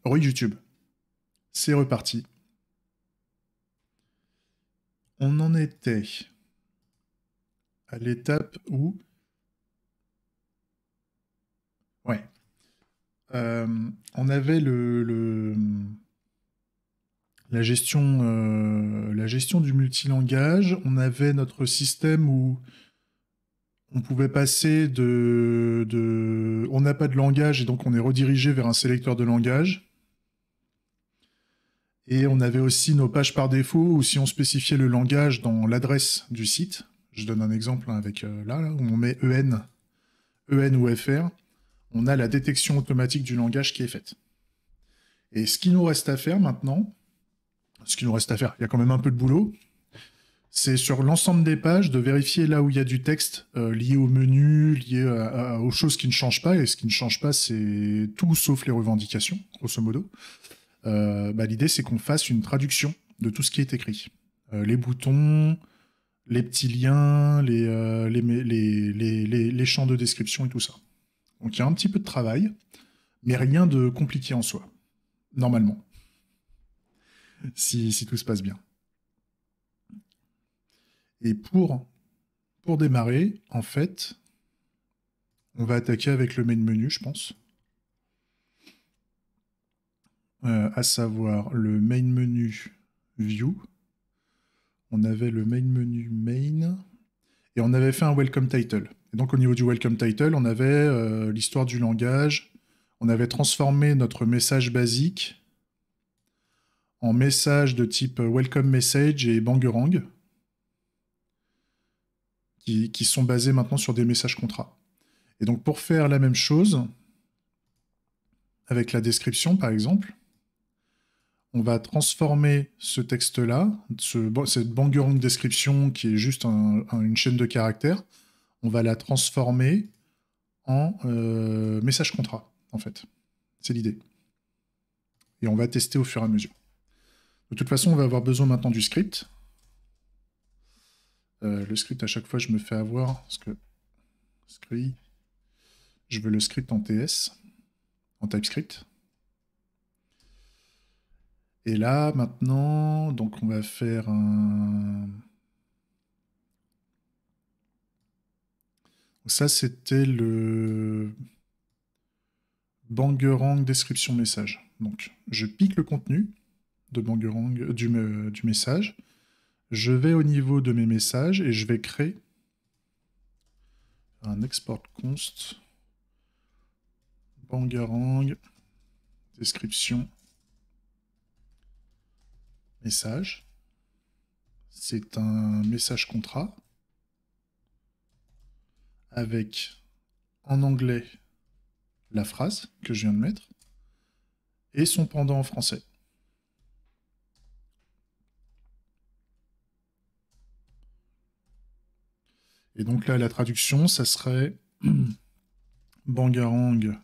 Oui, YouTube. C'est reparti. On en était à l'étape où... Ouais. On avait la gestion du multilangage. On avait notre système où on pouvait passer on n'a pas de langage et donc on est redirigé vers un sélecteur de langage. Et on avait aussi nos pages par défaut où si on spécifiait le langage dans l'adresse du site, je donne un exemple avec là, où on met EN ou FR, on a la détection automatique du langage qui est faite. Et ce qui nous reste à faire maintenant, il y a quand même un peu de boulot, c'est sur l'ensemble des pages de vérifier là où il y a du texte lié au menu, lié aux choses qui ne changent pas. Et ce qui ne change pas, c'est tout sauf les revendications, grosso modo. L'idée, c'est qu'on fasse une traduction de tout ce qui est écrit. Les boutons, les petits liens, les champs de description et tout ça. Donc il y a un petit peu de travail, mais rien de compliqué en soi, normalement, si tout se passe bien. Et pour démarrer, en fait, on va attaquer avec le main menu, je pense. À savoir le main menu view. On avait le main menu main. Et on avait fait un welcome title. Et donc au niveau du welcome title, on avait l'histoire du langage. On avait transformé notre message basique en message de type welcome message et bangerang, qui sont basés maintenant sur des messages contrats. Et donc pour faire la même chose, avec la description par exemple, on va transformer ce texte-là, cette bangerang description qui est juste une chaîne de caractères, on va la transformer en message contrat, en fait. C'est l'idée. Et on va tester au fur et à mesure. De toute façon, on va avoir besoin maintenant du script. Le script, à chaque fois, je me fais avoir, parce que je veux le script en TS, en TypeScript. Et là, maintenant, donc on va faire un... Ça, c'était le Bangerang description message. Donc, je pique le contenu de Bangerang du message. Je vais au niveau de mes messages et je vais créer un export const Bangerang description message. C'est un message contrat avec en anglais la phrase que je viens de mettre et son pendant en français. Et donc là, la traduction, ça serait Bangerang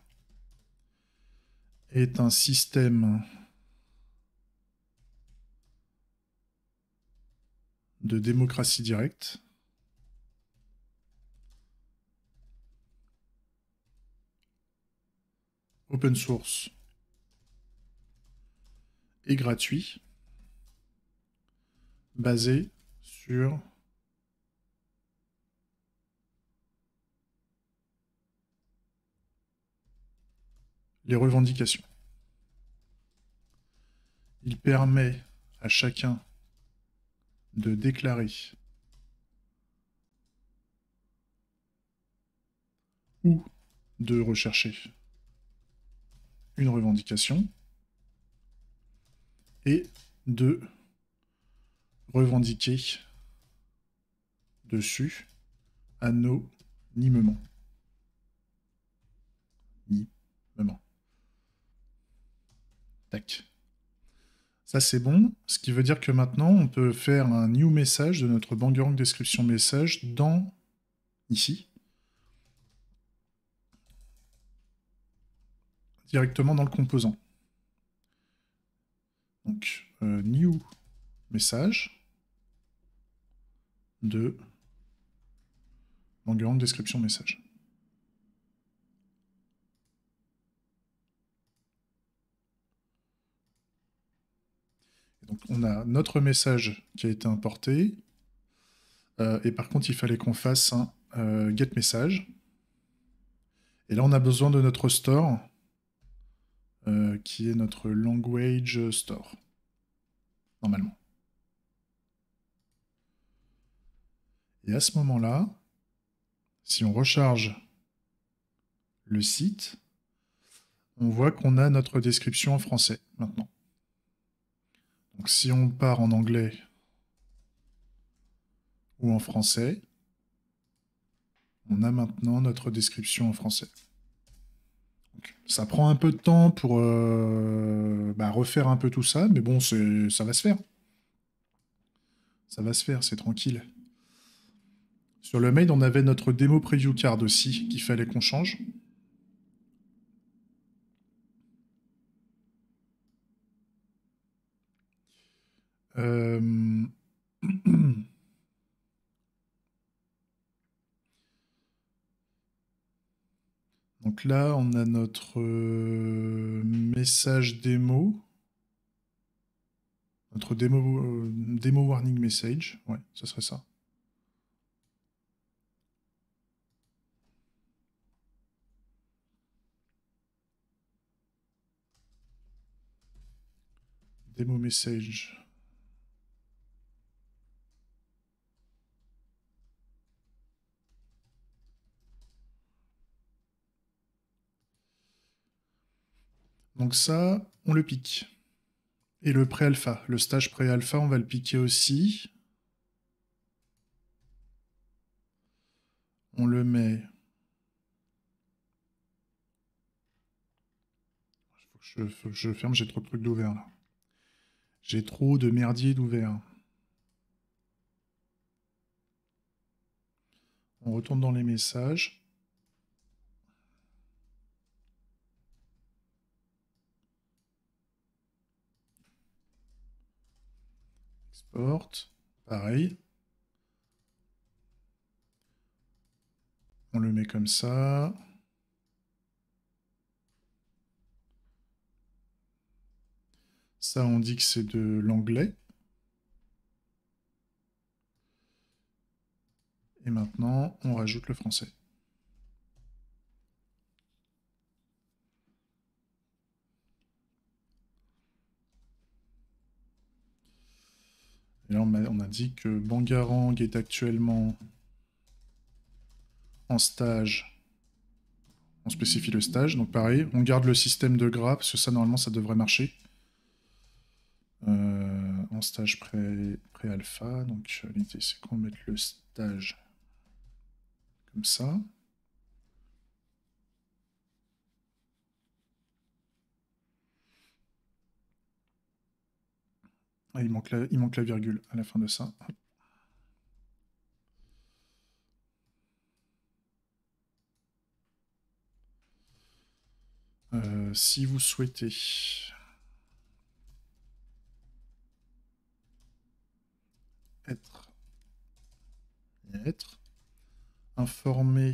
est un système de démocratie directe open source et gratuit basé sur les revendications. Il permet à chacun de déclarer ou de rechercher une revendication et de revendiquer dessus anonymement. Tac. Ça, c'est bon. Ce qui veut dire que maintenant, on peut faire un new message de notre Bangerang description message dans ici. Directement dans le composant. Donc, new message de Bangerang description message. Et donc on a notre message qui a été importé. Et par contre, il fallait qu'on fasse un get message. Et là, on a besoin de notre store, qui est notre language store, normalement. Et à ce moment-là, si on recharge le site, on voit qu'on a notre description en français maintenant. Donc si on part en anglais ou en français, on a maintenant notre description en français. Donc, ça prend un peu de temps pour refaire un peu tout ça, mais bon, ça va se faire. Ça va se faire, c'est tranquille. Sur le mail, on avait notre démo preview card aussi qu'il fallait qu'on change. Donc là, on a notre message démo. Notre démo warning message. Ouais, ça serait ça. Démo message. Donc ça, on le pique. Et le pré-alpha, le stage pré-alpha, on va le piquer aussi. On le met... Faut que je ferme, j'ai trop de trucs d'ouvert là. J'ai trop de merdier d'ouvert. On retourne dans les messages. Export. Pareil. On le met comme ça. Ça, on dit que c'est de l'anglais. Et maintenant, on rajoute le français. Et là, on a dit que Bangarang est actuellement en stage. On spécifie le stage, donc pareil, on garde le système de gras, parce que ça, normalement, ça devrait marcher. En stage pré-alpha, donc l'idée, c'est qu'on mette le stage comme ça. Ah, il manque la virgule à la fin de ça. Si vous souhaitez être informé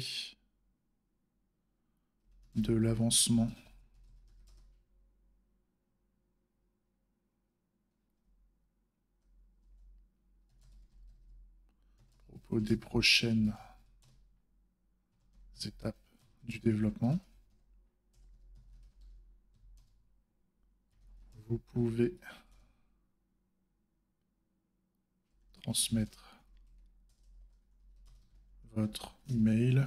de l'avancement des prochaines étapes du développement, vous pouvez transmettre votre email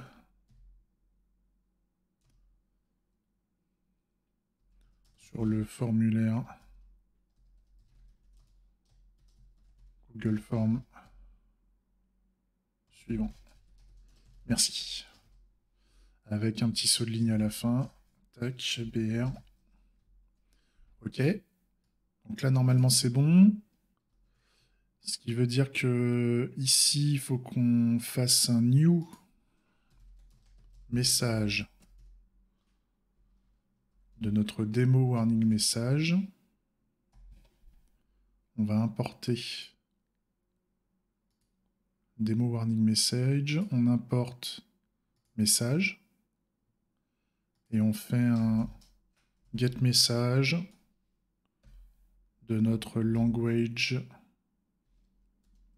sur le formulaire Google Form suivant. Merci. Avec un petit saut de ligne à la fin. Tac, BR. Ok. Donc là, normalement, c'est bon. Ce qui veut dire que ici, il faut qu'on fasse un new message de notre démo warning message. On va importer démo warning message. On importe message. Et on fait un get message de notre language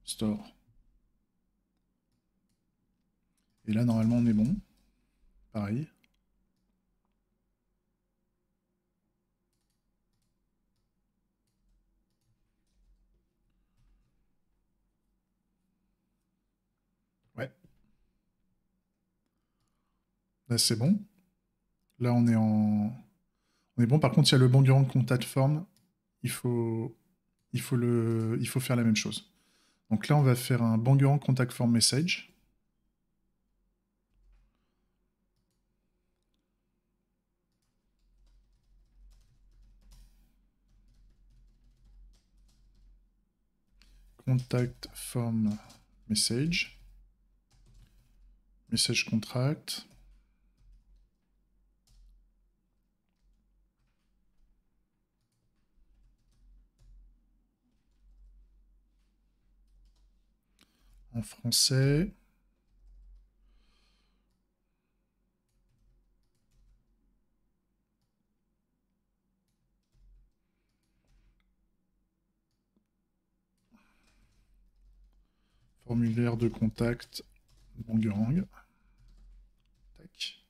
store. Et là, normalement, on est bon. Pareil. Ouais. Là, c'est bon. Là, on est en... On est bon. Par contre, il y a le Bangarang Contact Form. Il faut faire la même chose. Donc là, on va faire un Bangarang Contact Form Message. Contact Form Message. Message Contract. En français. Formulaire de contact Bangarang. Tac.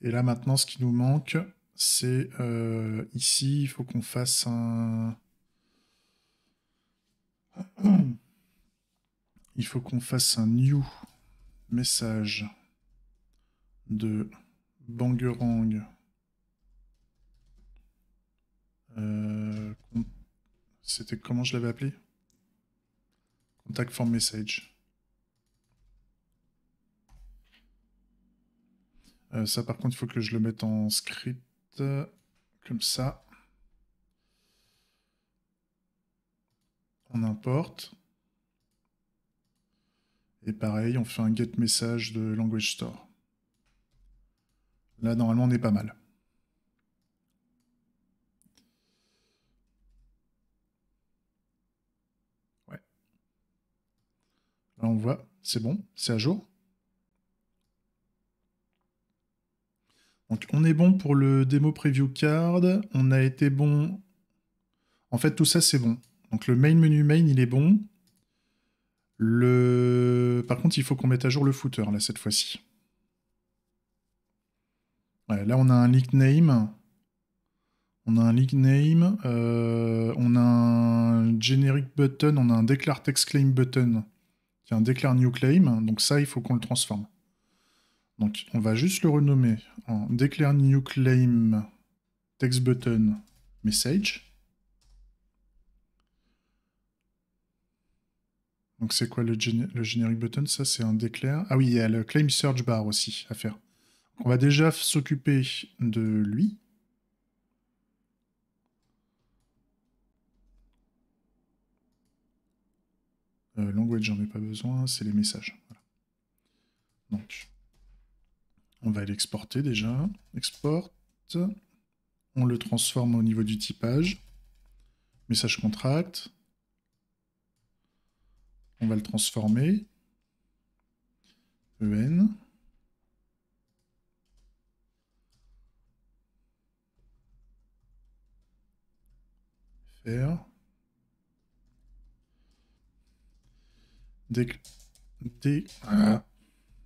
Et là maintenant, ce qui nous manque, c'est ici, il faut qu'on fasse un... Il faut qu'on fasse un new message de Bangarang. C'était comment je l'avais appelé? Contact form message. Ça par contre, il faut que je le mette en script comme ça. On importe. Et pareil, on fait un get message de language store. Là, normalement, on est pas mal. Ouais. Là, on voit, c'est bon, c'est à jour. Donc, on est bon pour le démo preview card. On a été bon. En fait, tout ça, c'est bon. Donc, le main menu main, il est bon. Par contre, il faut qu'on mette à jour le footer, là, cette fois-ci. Ouais, là, on a un link name. On a un link name. On a un generic button. On a un declare text claim button qui est un declare new claim. Donc, ça, il faut qu'on le transforme. Donc, on va juste le renommer en declare new claim text button message. Donc, c'est quoi le generic button? Ça, c'est un declare. Ah oui, il y a le claim search bar aussi à faire. On va déjà s'occuper de lui. Language, j'en ai pas besoin, c'est les messages. Voilà. Donc, on va l'exporter déjà. Export. On le transforme au niveau du typage. Message contract. On va le transformer. EN. Faire.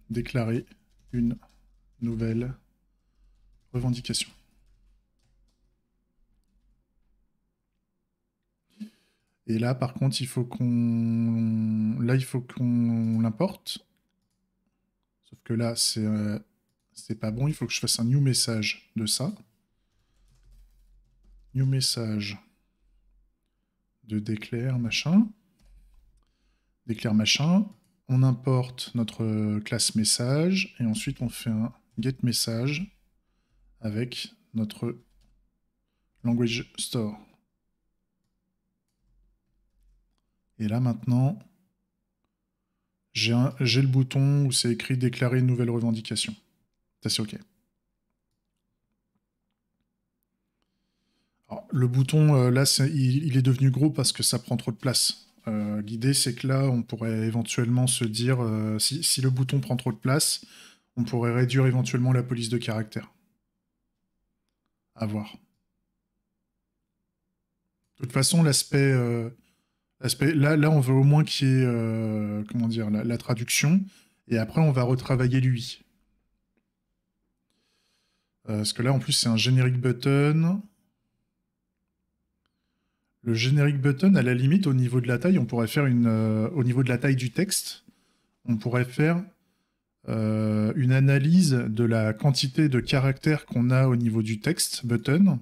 Déclarer une nouvelle revendication. Et là, par contre, il faut qu'on l'importe. Sauf que là, c'est pas bon. Il faut que je fasse un new message de ça. New message de déclare machin. Déclare machin. On importe notre classe message. Et ensuite, on fait un get message avec notre language store. Et là, maintenant, j'ai le bouton où c'est écrit déclarer une nouvelle revendication. Ça, c'est OK. Alors, le bouton, là, il est devenu gros parce que ça prend trop de place. L'idée, c'est que là, on pourrait éventuellement se dire, si le bouton prend trop de place, On pourrait réduire éventuellement la police de caractère. À voir. De toute façon, là, on veut au moins qu'il y ait comment dire, la traduction. Et après, on va retravailler l'UI. Parce que là, en plus, c'est un générique button. Le générique button, à la limite, au niveau de la taille, on pourrait faire au niveau de la taille du texte, on pourrait faire une analyse de la quantité de caractères qu'on a au niveau du texte button.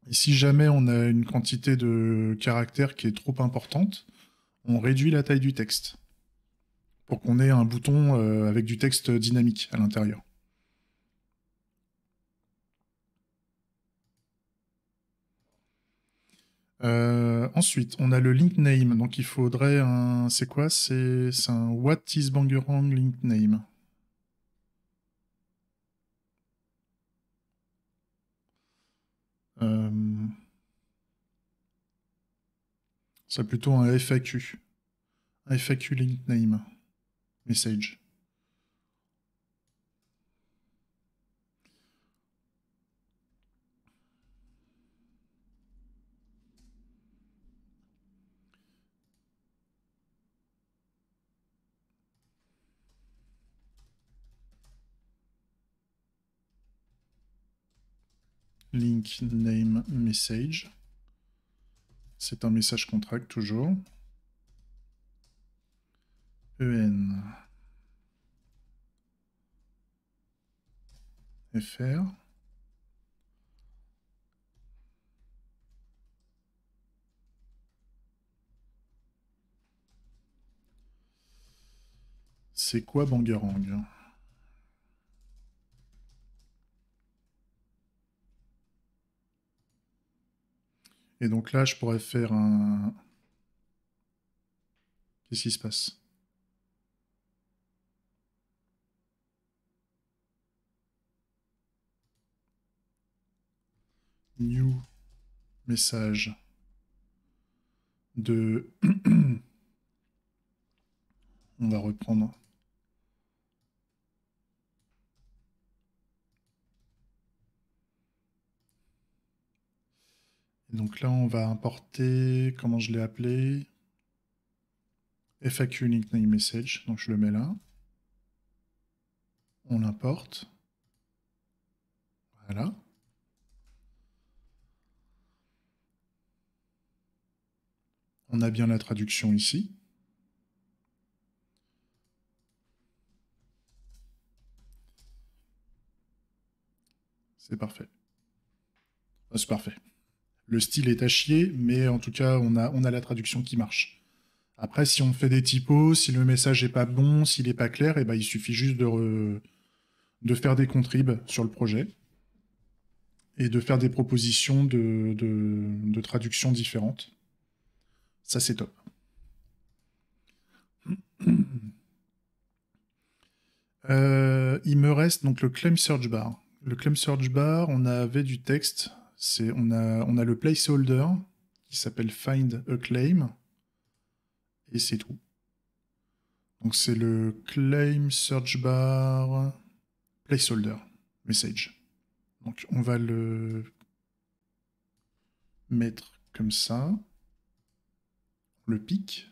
Et si jamais on a une quantité de caractères qui est trop importante, on réduit la taille du texte pour qu'on ait un bouton avec du texte dynamique à l'intérieur. Ensuite, on a le link name. Donc, il faudrait un. C'est quoi? C'est un What is Bangerang link name. C'est plutôt un FAQ. Un FAQ link name. Message. Link name message. C'est un message contract toujours. EN. FR. C'est quoi Bangerang? Et donc là, je pourrais faire un... Qu'est-ce qui se passe? New message de... On va reprendre. Et donc là, on va importer... Comment je l'ai appelé? FAQ link name message. Donc je le mets là. On l'importe. Voilà. On a bien la traduction ici. C'est parfait. C'est parfait. Le style est à chier, mais en tout cas, on a la traduction qui marche. Après, si on fait des typos, si le message n'est pas bon, s'il n'est pas clair, et ben, il suffit juste de faire des contribs sur le projet et de faire des propositions de traductions différentes. Ça, c'est top. Il me reste donc le claim search bar. Le claim search bar, on avait du texte. On a le placeholder qui s'appelle find a claim. Et c'est tout. Donc c'est le claim search bar placeholder message. Donc on va le mettre comme ça. On le pique.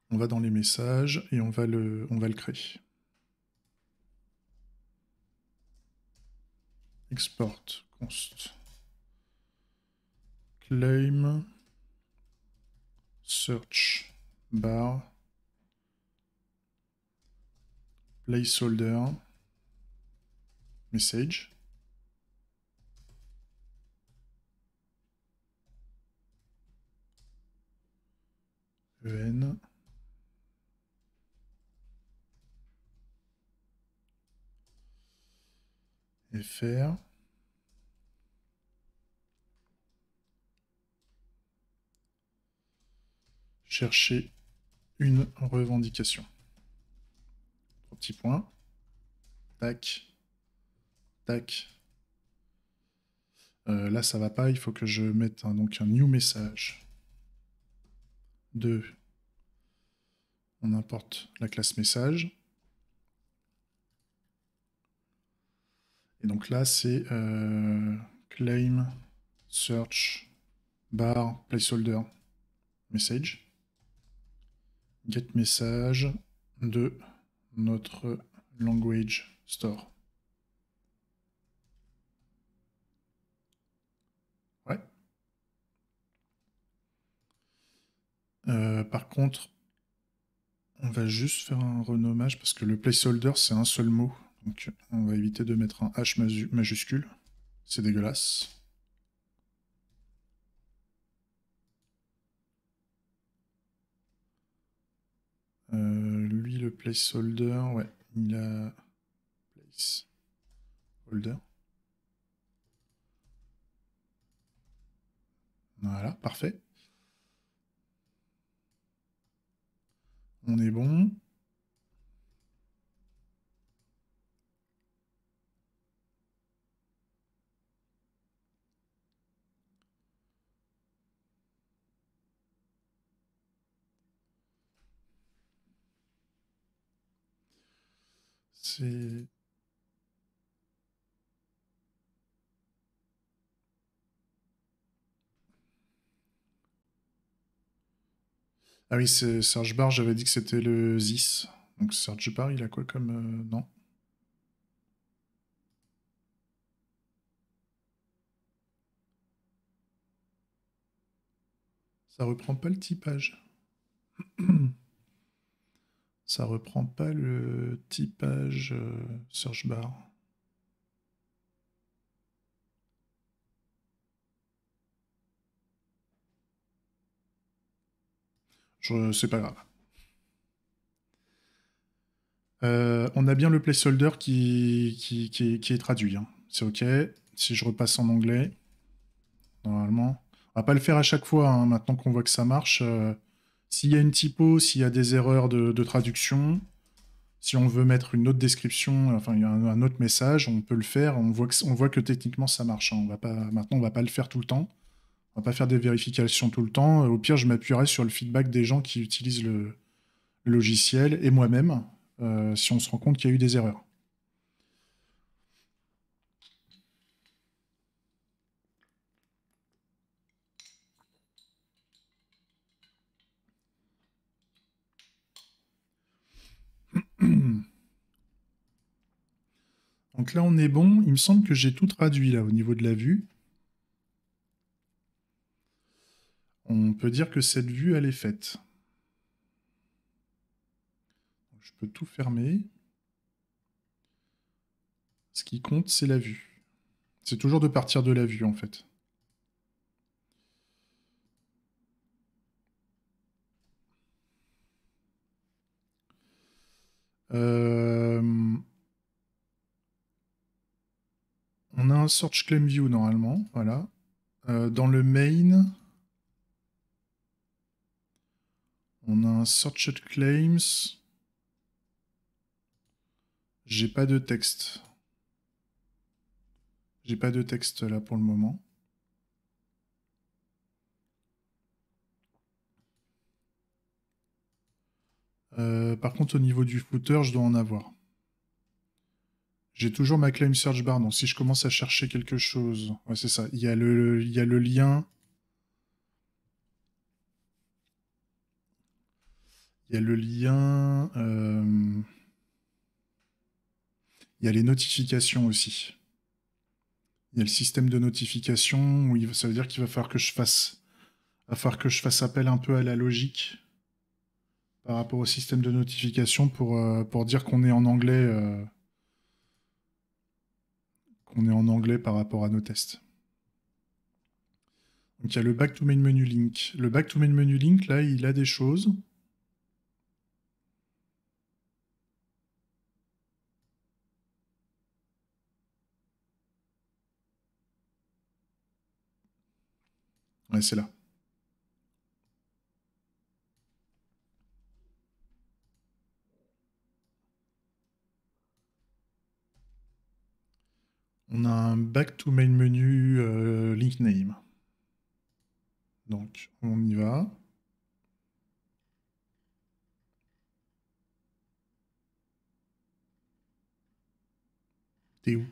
On va dans les messages et on va le créer. Export const claim search bar placeholder message. EN. FR. Chercher une revendication. 3 petits points. Tac. Tac. Là, ça va pas. Il faut que je mette donc un new message de On importe la classe message. Et donc là, c'est claim, search, bar, placeholder, message. Get message de notre language store. Ouais. Par contre, on va juste faire un renommage parce que le placeholder, c'est un seul mot. Donc on va éviter de mettre un H majuscule. C'est dégueulasse. Lui, le placeholder, ouais, il a placeholder. Voilà, parfait. On est bon. C'est... Ah oui, c'est search bar, j'avais dit que c'était le ZIS. Donc search bar, il a quoi comme... non. Ça reprend pas le typage. Ça reprend pas le typage search bar. C'est pas grave. On a bien le placeholder qui est traduit, hein. C'est OK. Si je repasse en anglais, normalement. On va pas le faire à chaque fois, hein, maintenant qu'on voit que ça marche. S'il y a une typo, s'il y a des erreurs de traduction, si on veut mettre une autre description, enfin il y a un autre message, on peut le faire. On voit que techniquement ça marche, hein. Maintenant, on va pas le faire tout le temps. On va pas faire des vérifications tout le temps. Au pire, je m'appuierai sur le feedback des gens qui utilisent le logiciel et moi-même, si on se rend compte qu'il y a eu des erreurs. Donc là, on est bon. Il me semble que j'ai tout traduit là au niveau de la vue. On peut dire que cette vue, elle est faite. Je peux tout fermer. Ce qui compte, c'est la vue. C'est toujours de partir de la vue, en fait. On a un search claim view normalement, voilà. Dans le main, on a un search claims. J'ai pas de texte. J'ai pas de texte là pour le moment. Par contre, au niveau du footer, je dois en avoir. J'ai toujours ma claim search bar, donc si je commence à chercher quelque chose, ouais, c'est ça. Il y a le lien. Il y a le lien. Il y a les notifications aussi. Il y a le système de notification où ça veut dire qu'il va falloir que je fasse appel un peu à la logique par rapport au système de notification pour dire qu'on est en anglais par rapport à nos tests. Donc il y a le back to main menu link. Le back to main menu link, là, il a des choses. Ouais, c'est là. On a un back to main menu link name. Donc, on y va. T'es où?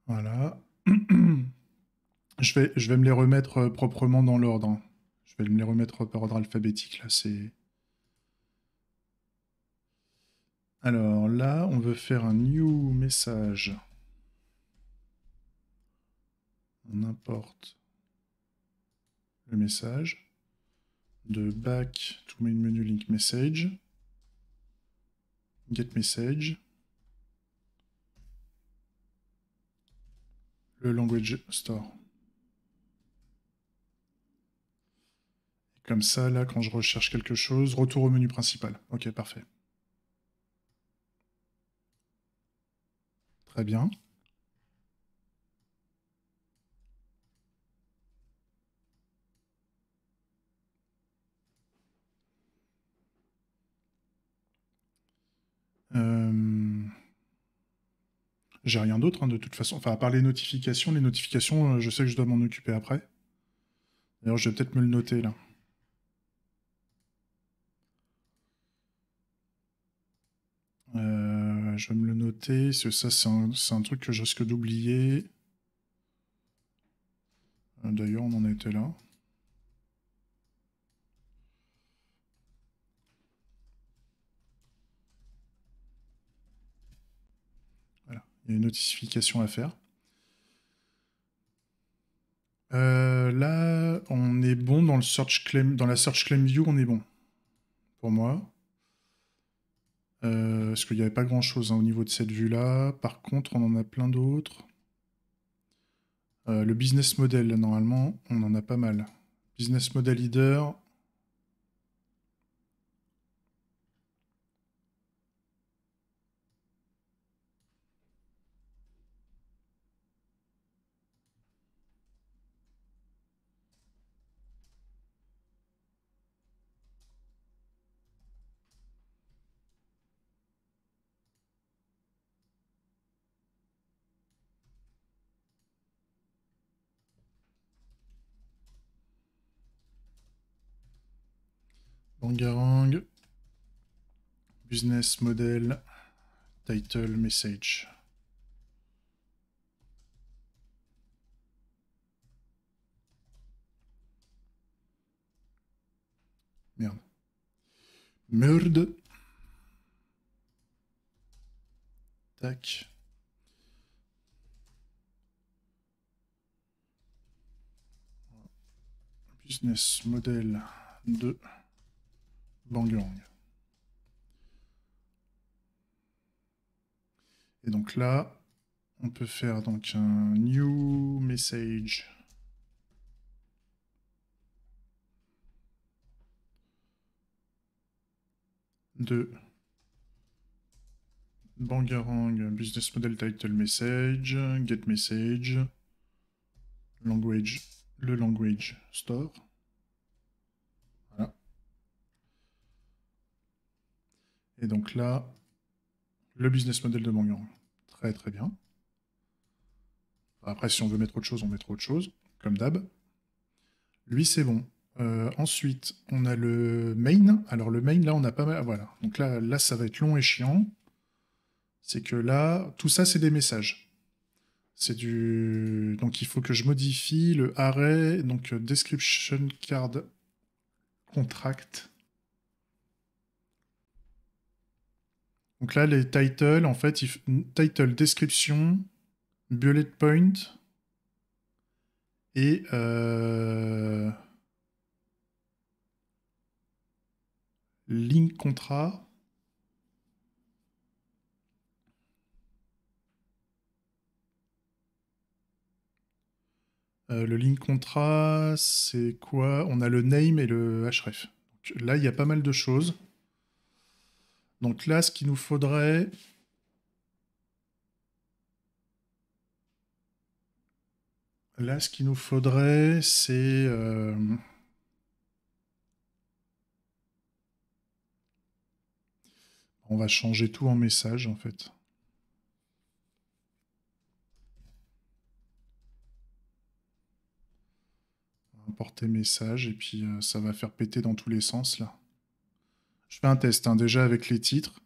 Voilà. Je vais me les remettre proprement dans l'ordre, hein. Je vais me les remettre par ordre alphabétique, là, c'est... Alors là, on veut faire un new message. On importe le message de back to main menu link message, get message, le language store. Et comme ça, là, quand je recherche quelque chose, retour au menu principal. Ok, parfait. Très bien. J'ai rien d'autre, hein, de toute façon. Enfin, à part les notifications, je sais que je dois m'en occuper après. D'ailleurs, je vais peut-être me le noter, là. Je vais me le noter, parce que ça, c'est un truc que je risque d'oublier. D'ailleurs, on en était là. Voilà, il y a une notification à faire. Là, on est bon dans le search claim, dans la search claim view, on est bon. Pour moi. Parce qu'il n'y avait pas grand-chose, hein, au niveau de cette vue-là. Par contre, on en a plein d'autres. Le business model, là, normalement, on en a pas mal. Business model leader. Bangarang. Business model. Title message. Merde. Merde. Tac. Business model de Bangarang. Et donc là, on peut faire donc un new message. De Bangarang business model title message, get message, language, le language store. Voilà. Et donc là, le business model de Bangarang. Très très bien. Après, si on veut mettre autre chose, on mettra autre chose, comme d'hab. Lui, c'est bon. Ensuite, on a le main. Alors le main, là, on a pas mal. Voilà. Donc là, ça va être long et chiant. C'est que là, tout ça, c'est des messages. C'est du... Donc il faut que je modifie le array, donc description card contract. Donc là, les titles, en fait, title, description, bullet point et link contrat. Le link contrat, c'est quoi? On a le name et le href. Donc là, il y a pas mal de choses. Donc là, ce qu'il nous faudrait... Là, ce qu'il nous faudrait, c'est... On va changer tout en message, en fait. Importer message, et puis ça va faire péter dans tous les sens, là. Je fais un test, hein, déjà avec les titres.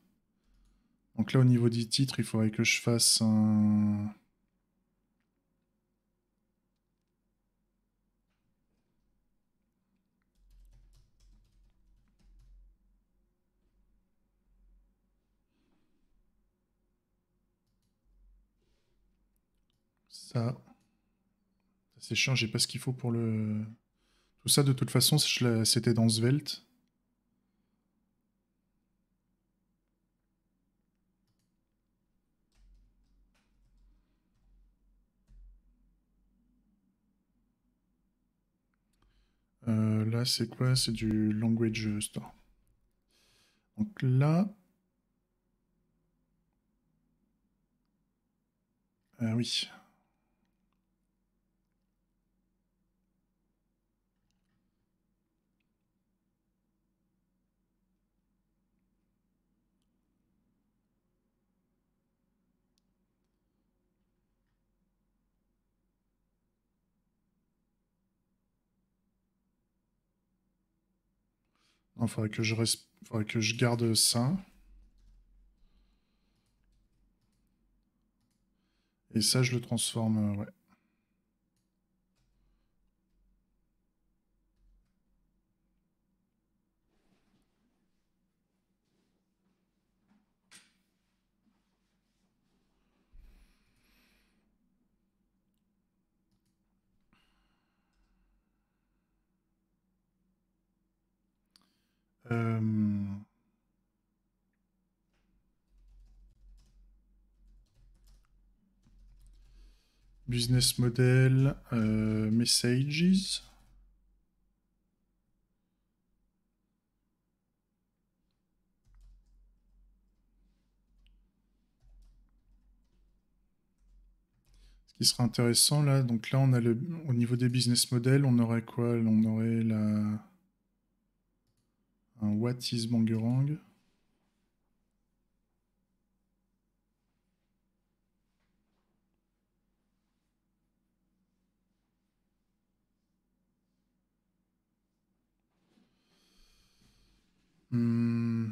Donc là, au niveau des titres, il faudrait que je fasse un... Ça. C'est chiant, j'ai pas ce qu'il faut pour le... Tout ça, de toute façon, c'était dans Svelte. Là, c'est quoi? C'est du language store. Donc là... Ah oui. Il faudrait que je garde ça. Et ça, je le transforme, ouais. Euh, Business model, messages. Ce qui serait intéressant là, donc là on a au niveau des business models, on aurait quoi? On aurait un What is Bangerang. Hmm,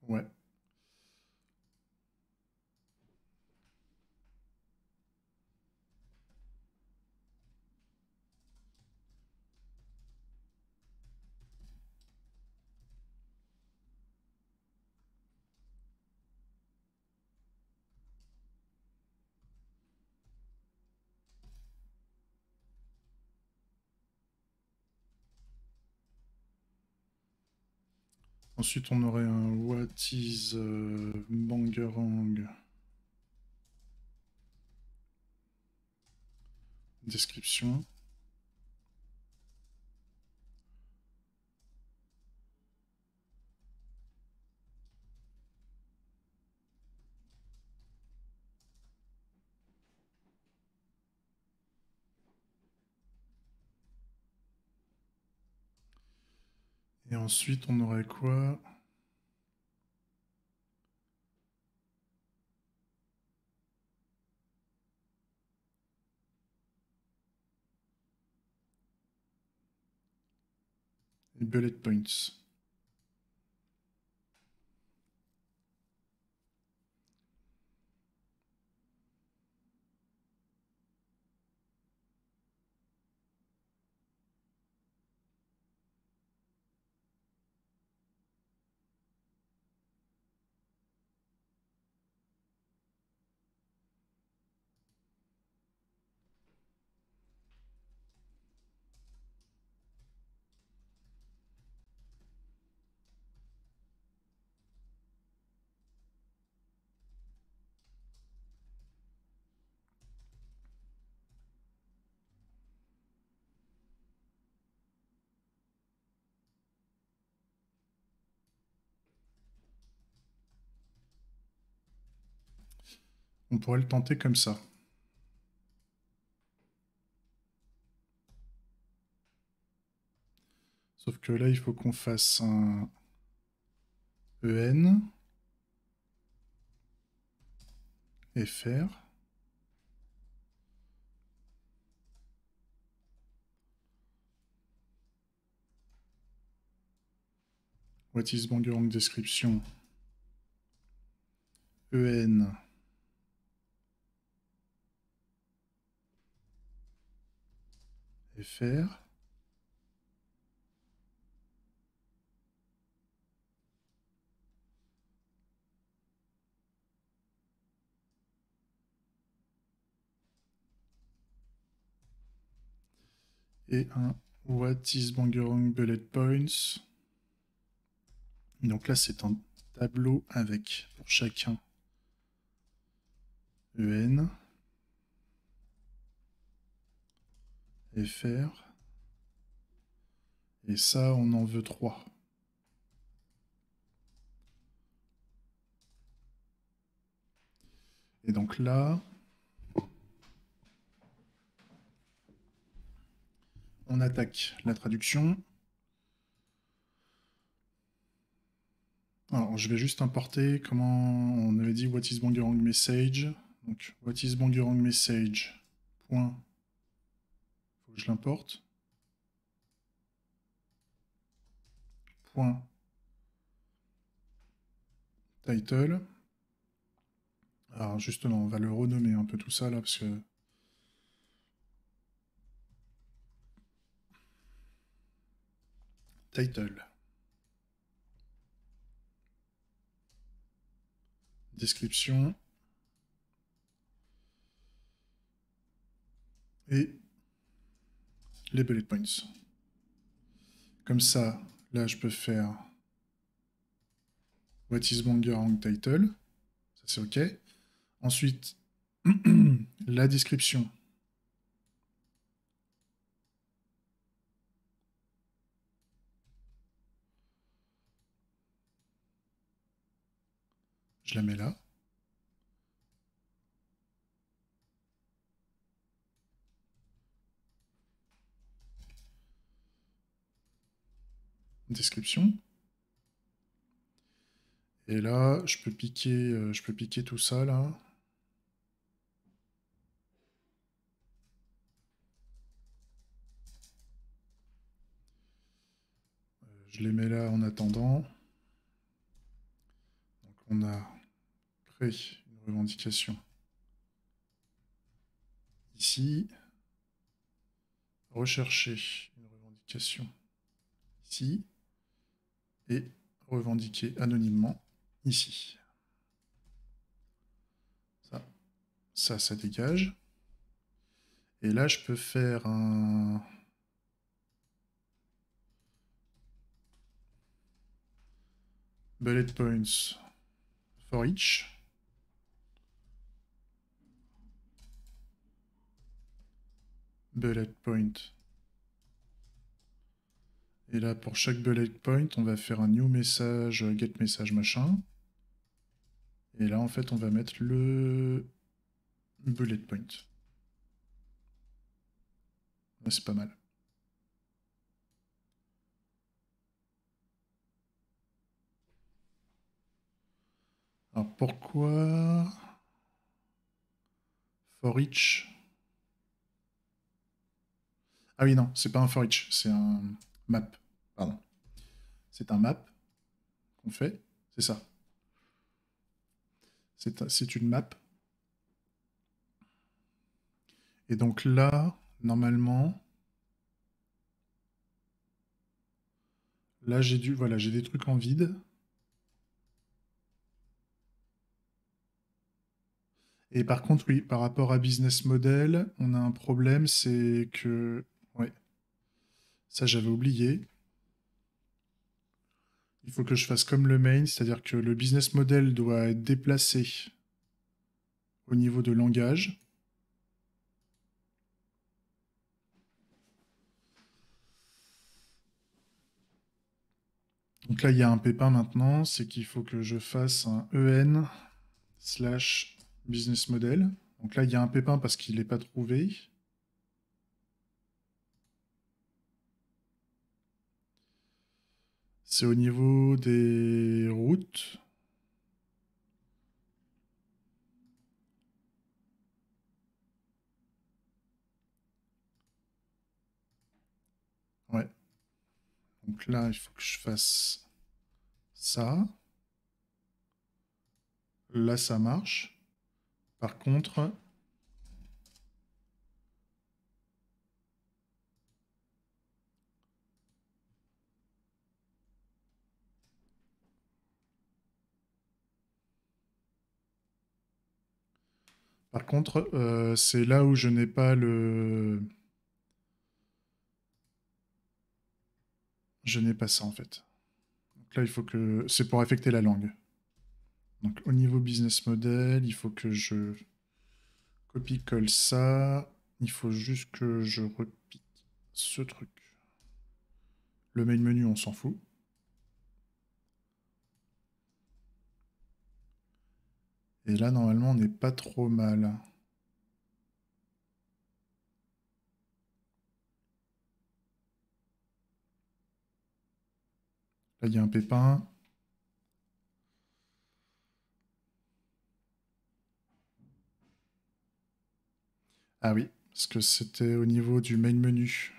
ouais. Ensuite on aurait un What is Bangerang. Description. Et ensuite on aurait quoi? Les bullet points. On pourrait le tenter comme ça. Sauf que là, il faut qu'on fasse un EN, FR. What is Bangerang description? EN. FR. Et un What is Bangerang bullet points. Donc là, c'est un tableau avec pour chacun EN, FR. Et ça, on en veut 3. Et donc là, on attaque la traduction. Alors, je vais juste importer comment on avait dit what is Bangerang message. Donc, what is Bangerang message. Point. Faut que je l'importe. Point. Title. Alors, justement, on va le renommer un peu tout ça là parce que. Title. Description. Et les bullet points. Comme ça, là, je peux faire what is Bangerang title. Ça, c'est OK. Ensuite, la description. Je la mets là. Description. Et là, je peux piquer tout ça là. Je les mets là en attendant. Donc on a créé une revendication ici. Rechercher une revendication ici. Et revendiquer anonymement ici. Ça dégage. Et là, je peux faire un... bullet points for each. Bullet point. Et là, pour chaque bullet point, on va faire un new message, get message machin. Et là, en fait, on va mettre le bullet point. Ouais, c'est pas mal. Alors pourquoi for each? Ah oui, non, c'est pas un for each, c'est un map. Pardon. C'est un map qu'on fait, c'est ça. C'est une map. Et donc là, normalement, là j'ai des trucs en vide. Et par contre, oui, par rapport à business model, on a un problème, c'est que... Ouais, ça j'avais oublié. Il faut que je fasse comme le main, c'est-à-dire que le business model doit être déplacé au niveau de langage. Donc là, il y a un pépin maintenant, c'est qu'il faut que je fasse un EN/ business model. Donc là, il y a un pépin parce qu'il n'est pas trouvé. C'est au niveau des routes. Ouais. Donc là, il faut que je fasse ça. Là, ça marche. Par contre, c'est là où je n'ai pas le... Je n'ai pas ça, en fait. Donc là, il faut que... C'est pour affecter la langue. Donc au niveau business model, il faut que je copie-colle ça. Il faut juste que je repique ce truc. Le main menu, on s'en fout. Et là, normalement, on n'est pas trop mal. Là, il y a un pépin. Ah oui, parce que c'était au niveau du main menu.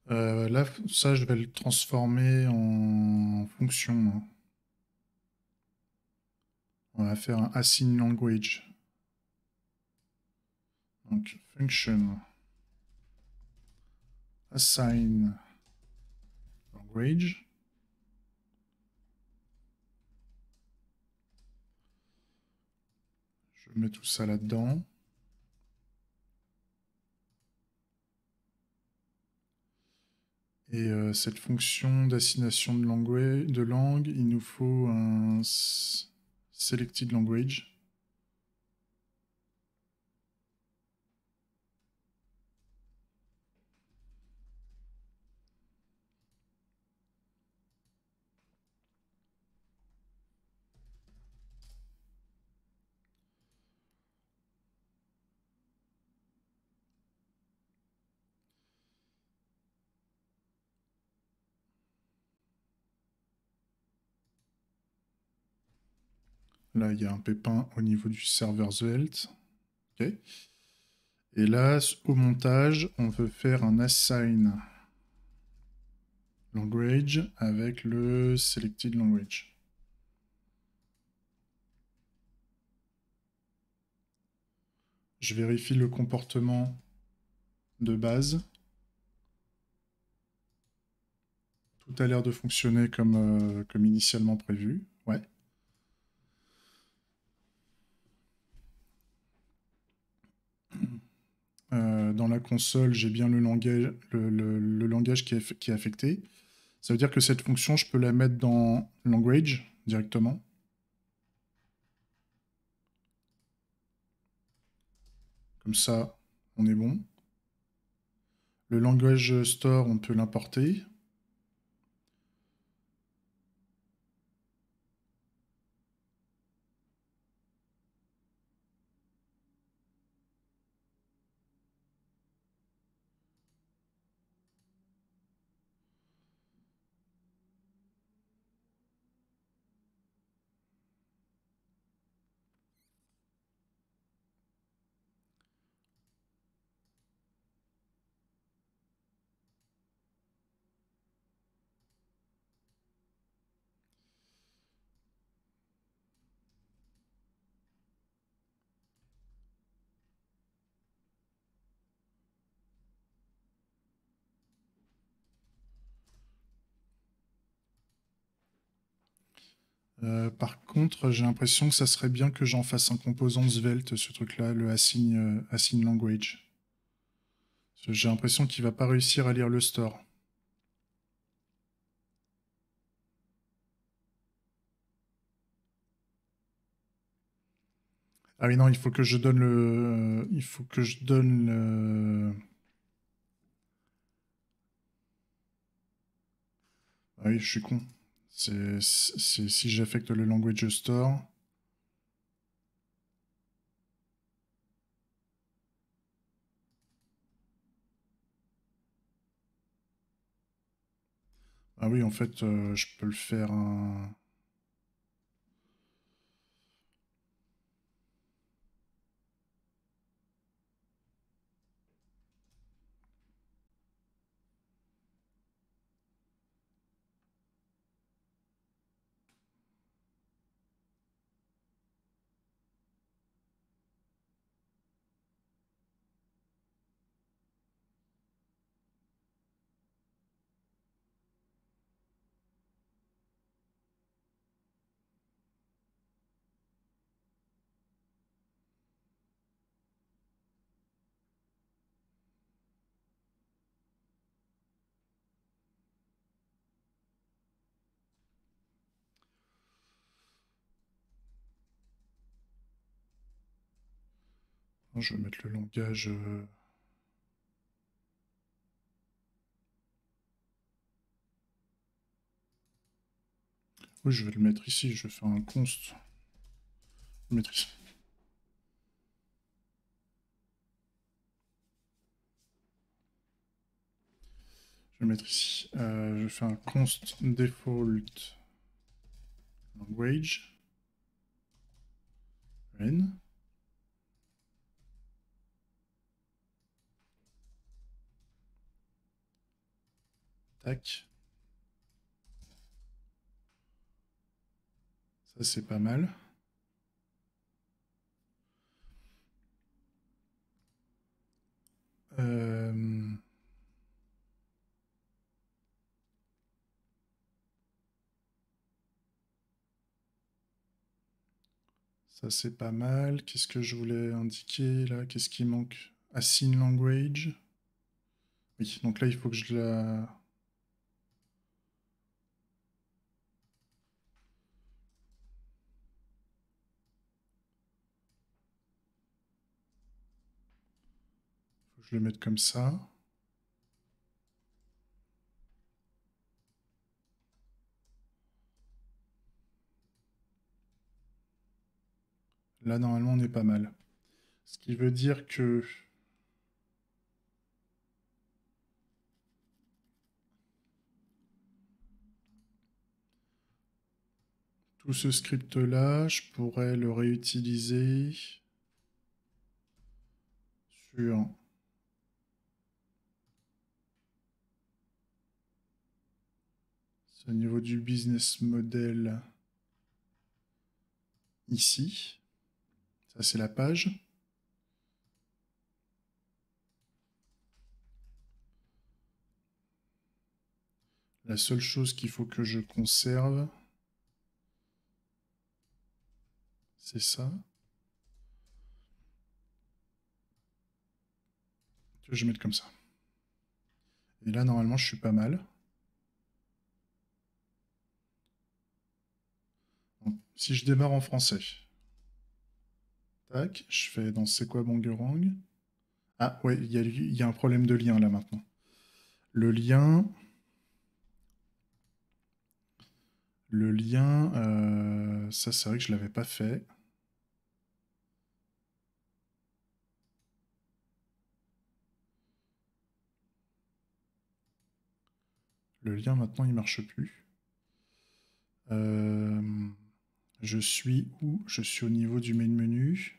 Là, ça, je vais le transformer en fonction, hein. On va faire un assign language. Donc, function assign language. Je mets tout ça là-dedans. Et cette fonction d'assignation de langue, il nous faut un selected language. Là, il y a un pépin au niveau du serveur Svelte. OK. Et là, au montage, on veut faire un assign language avec le selected language. Je vérifie le comportement de base. Tout a l'air de fonctionner comme initialement prévu. Ouais. Dans la console, j'ai bien le langage, le langage qui est affecté. Ça veut dire que cette fonction, je peux la mettre dans language directement. Comme ça, on est bon. Le language store, on peut l'importer. Par contre, j'ai l'impression que ça serait bien que j'en fasse un composant Svelte, ce truc-là, le assign language. J'ai l'impression qu'il va pas réussir à lire le store. Ah oui, non, il faut que je donne le... Il faut que je donne le... Ah oui, je suis con. Si j'affecte le language store... Ah oui, en fait, je peux le faire un... Je vais mettre le langage... Oui, je vais le mettre ici. Je vais faire un const. Je vais le mettre ici. Je vais le mettre ici. Je fais un const default language. N. Tac. Ça, c'est pas mal. Ça, c'est pas mal. Qu'est-ce que je voulais indiquer là? Qu'est-ce qui manque? Assign language. Oui, donc là, il faut que je la... Faut que je le mette comme ça. Là, normalement, on est pas mal. Ce qui veut dire que... Tout ce script-là, je pourrais le réutiliser sur... au niveau du business model ici. Ça, c'est la page. La seule chose qu'il faut que je conserve, c'est ça. Que je vais mettre comme ça. Et là, normalement, je suis pas mal. Donc, si je démarre en français, tac, je fais dans c'est quoi Bangerang. Ah ouais, il y a un problème de lien là maintenant. Le lien, ça c'est vrai que je l'avais pas fait. Le lien maintenant il marche plus. Je suis où? Je suis au niveau du main menu.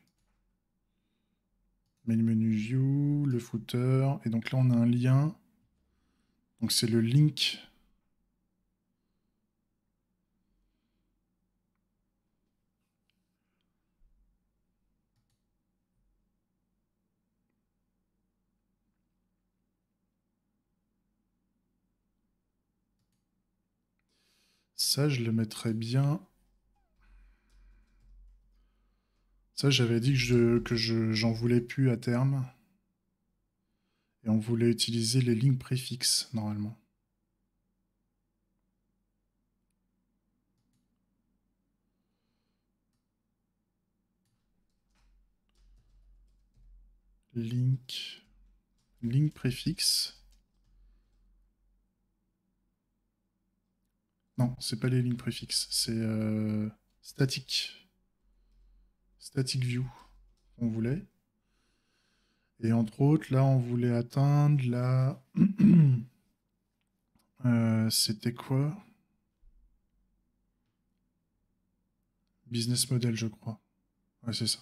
Main menu view, le footer, et donc là on a un lien. Donc c'est le link. Ça, je le mettrais bien. Ça, j'avais dit j'en voulais plus à terme. Et on voulait utiliser les lignes préfixes, normalement. Link préfixe. Non, c'est pas les lignes préfixes, c'est static. Static view qu'on voulait. Et entre autres, là, on voulait atteindre la... c'était quoi? Business model, je crois. Ouais, c'est ça.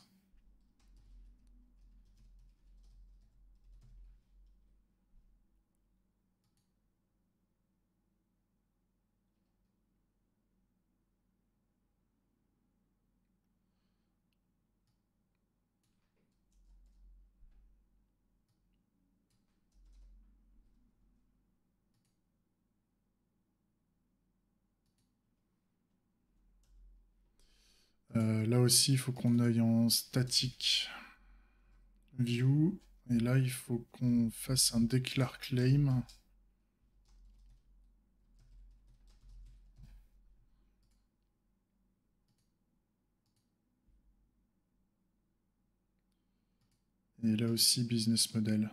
Là aussi, il faut qu'on aille en static view. Et là, il faut qu'on fasse un declare claim. Et là aussi, business model.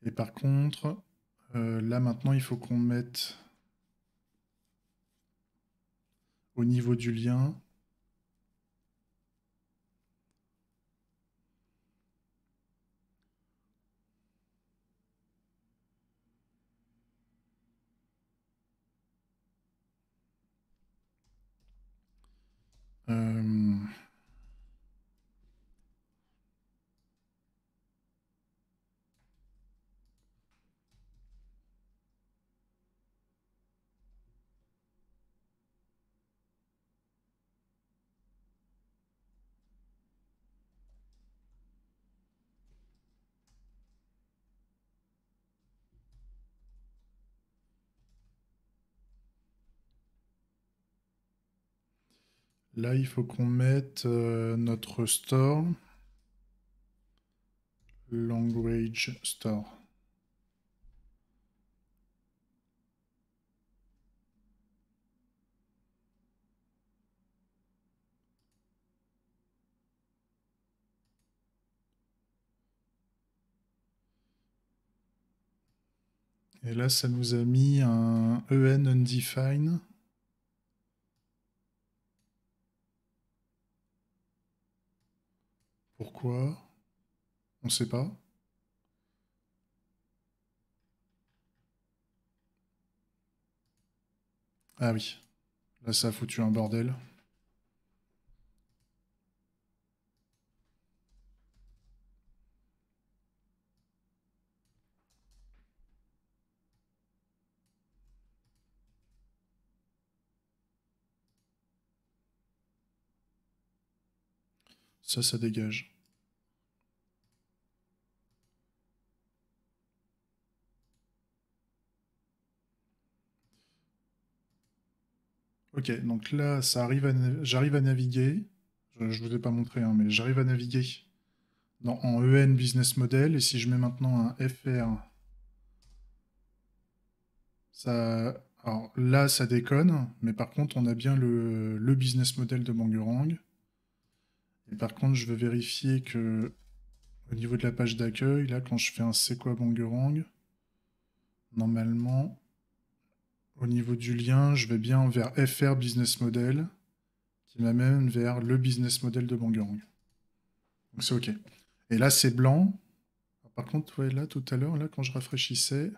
Et par contre, là maintenant, il faut qu'on mette au niveau du lien. Euh, Là, il faut qu'on mette notre store, language store. Et là, ça nous a mis un EN undefined. Pourquoi? On ne sait pas. Ah oui. Là, ça a foutu un bordel. Ça dégage. Ok, donc là, j'arrive à naviguer. Je ne vous ai pas montré, hein, mais j'arrive à naviguer en EN Business Model. Et si je mets maintenant un FR, ça... Alors là, ça déconne, mais par contre, on a bien le business model de Bangerang. Et par contre, je veux vérifier que au niveau de la page d'accueil, là, quand je fais un C'est quoi Bangerang, normalement, au niveau du lien, je vais bien vers FR Business Model, qui m'amène vers le business model de Bangerang. Donc c'est OK. Et là, c'est blanc. Par contre, ouais, là, tout à l'heure, là, quand je rafraîchissais,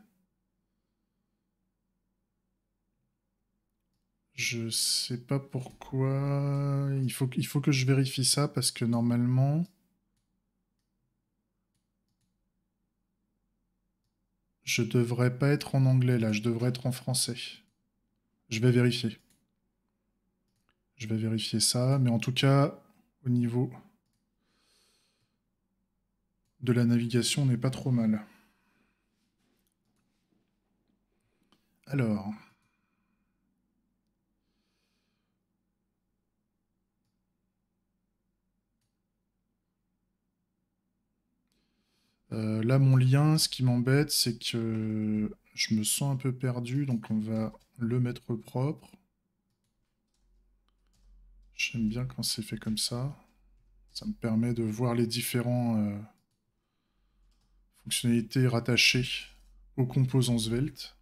je sais pas pourquoi. Il faut que je vérifie ça parce que normalement, je devrais pas être en anglais là, je devrais être en français. Je vais vérifier. Je vais vérifier ça, mais en tout cas, au niveau de la navigation, on n'est pas trop mal. Alors, là, mon lien, ce qui m'embête, c'est que je me sens un peu perdu, donc on va le mettre propre. J'aime bien quand c'est fait comme ça. Ça me permet de voir les différents fonctionnalités rattachées aux composants Svelte.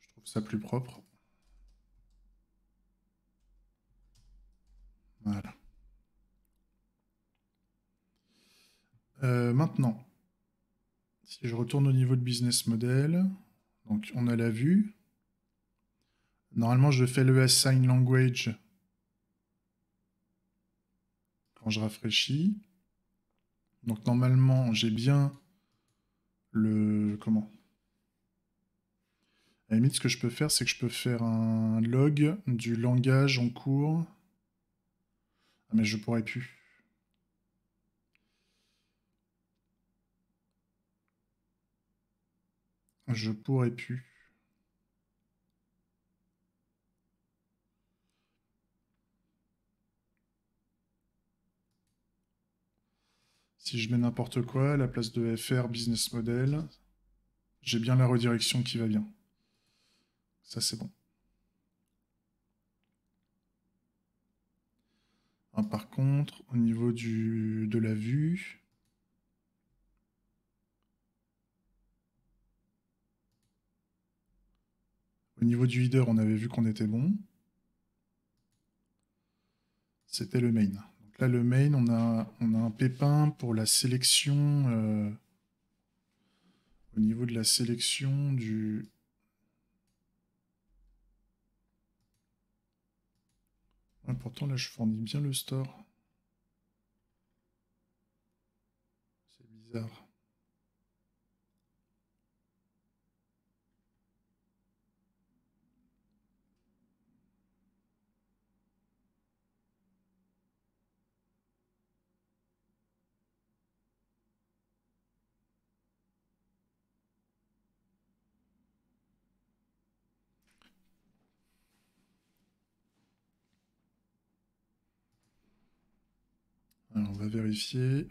Je trouve ça plus propre. Voilà. Maintenant, si je retourne au niveau de business model, donc on a la vue. Normalement, je fais le assign language quand je rafraîchis. Donc normalement, j'ai bien le... Comment? À la limite, ce que je peux faire, c'est que je peux faire un log du langage en cours. Ah, mais je pourrais plus. Je pourrais plus. Si je mets n'importe quoi à la place de FR business model, j'ai bien la redirection qui va bien. Ça, c'est bon. Ah, par contre, au niveau de la vue, au niveau du header, on avait vu qu'on était bon. C'était le main. Donc là, le main, on a un pépin pour la sélection. Au niveau de la sélection du... Ouais, pourtant, là, je fournis bien le store. C'est bizarre. Alors, on va vérifier.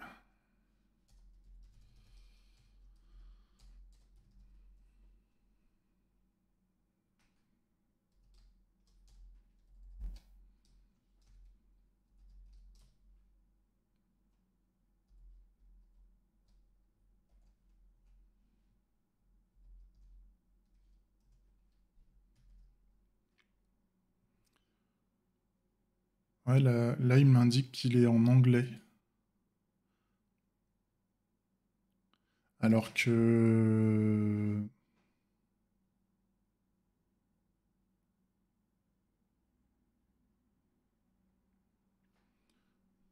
Ouais, là, il m'indique qu'il est en anglais. Alors que...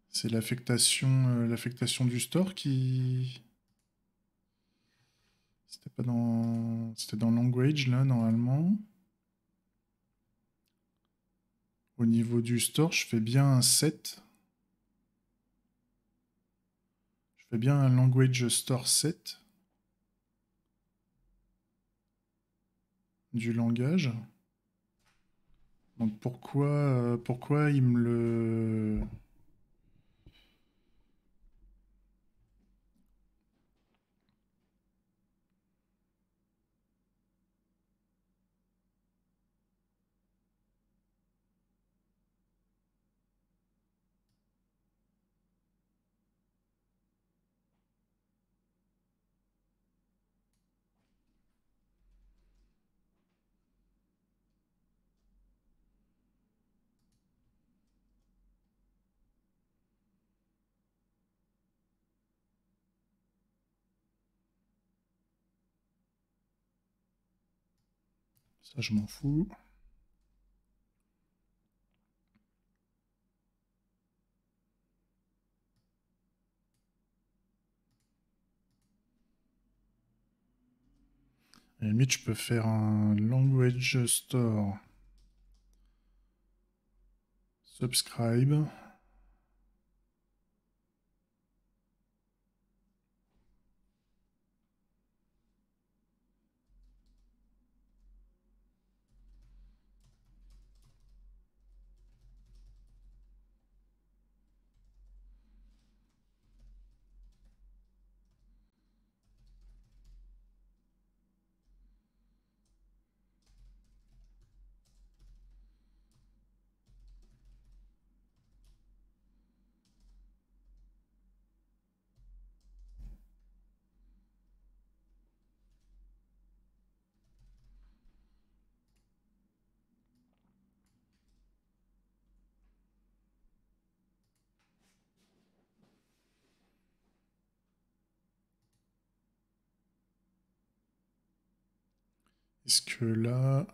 C'est l'affectation du store qui... C'était pas dans... C'était dans language, là, normalement. Au niveau du store, je fais bien un set. Je fais bien un language store set du langage. Donc pourquoi il me le... Ça, je m'en fous. À la limite, je peux faire un language store subscribe. Est-ce que là...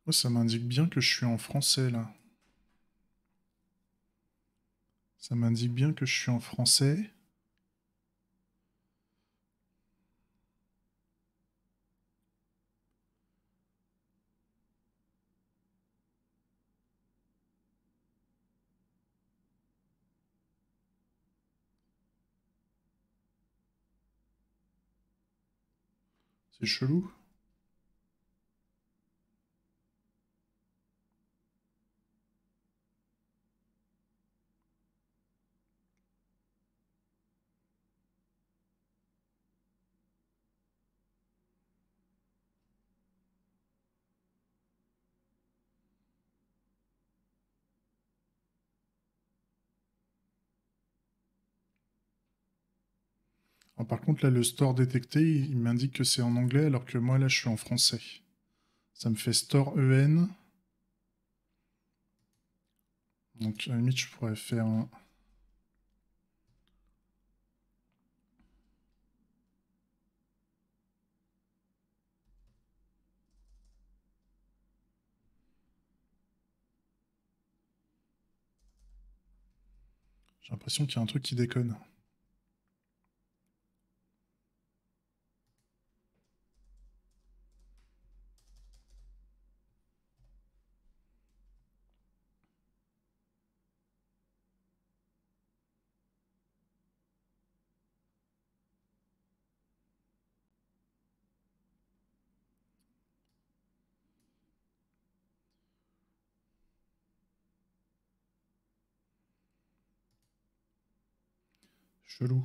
Oh, ça m'indique bien que je suis en français, là. Ça m'indique bien que je suis en français. C'est chelou. Oh, par contre, là, le store détecté, il m'indique que c'est en anglais, alors que moi, là, je suis en français. Ça me fait store EN. Donc, à la limite, je pourrais faire un... J'ai l'impression qu'il y a un truc qui déconne. Chelou.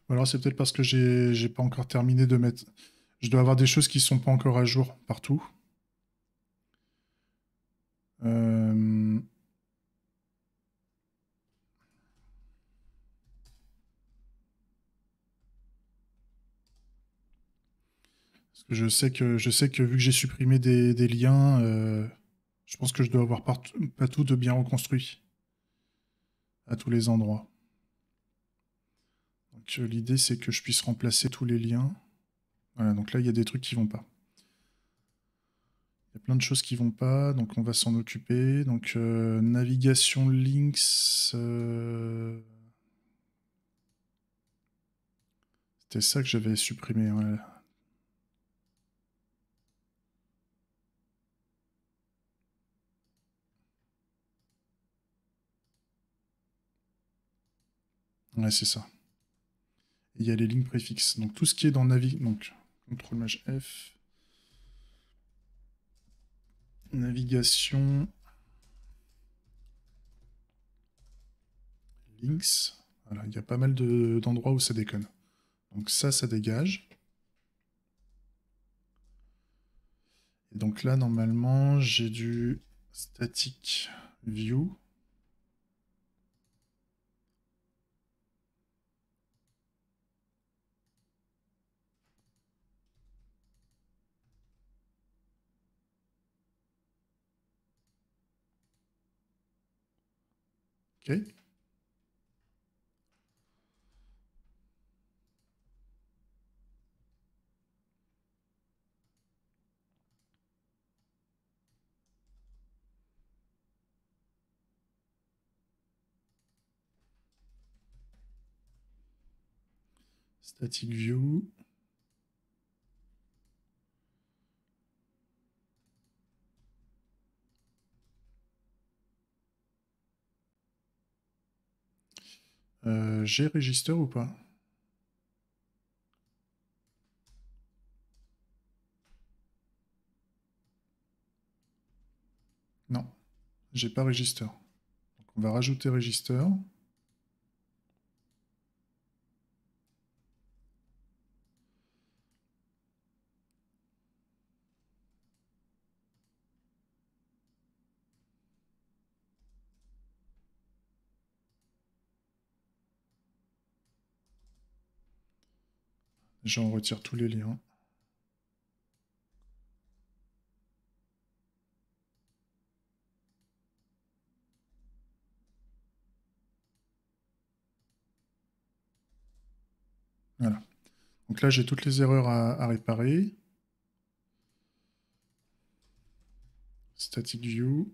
Ou alors c'est peut-être parce que j'ai pas encore terminé de mettre... Je dois avoir des choses qui sont pas encore à jour partout. Euh, Parce que je sais que vu que j'ai supprimé des liens, je pense que je dois avoir pas tout de bien reconstruit à tous les endroits. Donc l'idée c'est que je puisse remplacer tous les liens. Voilà, donc là il y a des trucs qui vont pas. Il y a plein de choses qui vont pas, donc on va s'en occuper. Donc navigation links, c'était ça que j'avais supprimé. Ouais. Ouais, c'est ça. Et il y a les lignes préfixes. Donc tout ce qui est dans Navi, donc CTRL Maj F, navigation, links. Voilà, il y a pas mal d'endroits où ça déconne. Donc ça dégage. Et donc là, normalement, j'ai du static view. OK. Static view. J'ai register ou pas? Non, j'ai pas register. Donc on va rajouter register. J'en retire tous les liens. Voilà. Donc là, j'ai toutes les erreurs à réparer. Static view.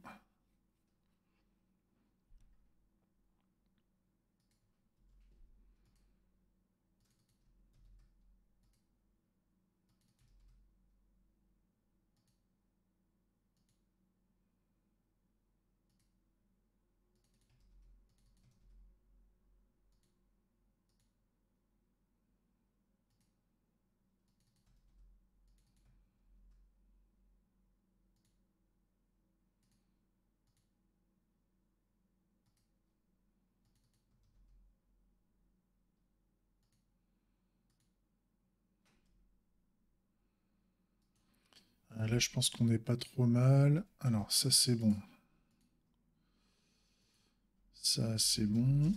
Là, je pense qu'on n'est pas trop mal. Alors, ça, c'est bon. Ça, c'est bon.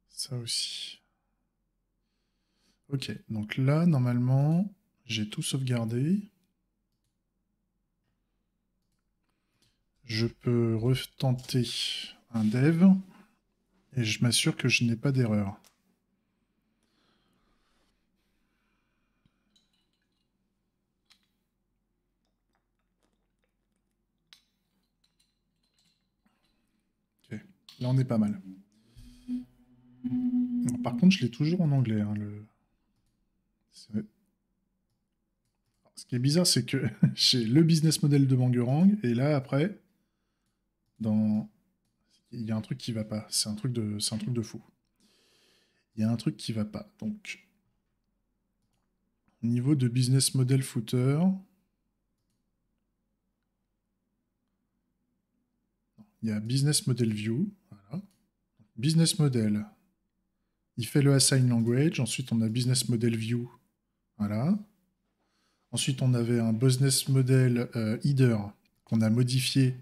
Ça aussi. Ok, donc là, normalement, j'ai tout sauvegardé. Je peux retenter un dev et je m'assure que je n'ai pas d'erreur. Ok, là, on est pas mal. Alors, par contre, je l'ai toujours en anglais. Hein, ce qui est bizarre, c'est que j'ai le business model de Bangerang et là, après, dans... il y a un truc qui va pas. C'est un truc de fou. Il y a un truc qui va pas. Donc, au niveau de business model footer, il y a business model view. Voilà. Business model, il fait le assign language. Ensuite, on a business model view. Voilà. Ensuite, on avait un business model header qu'on a modifié.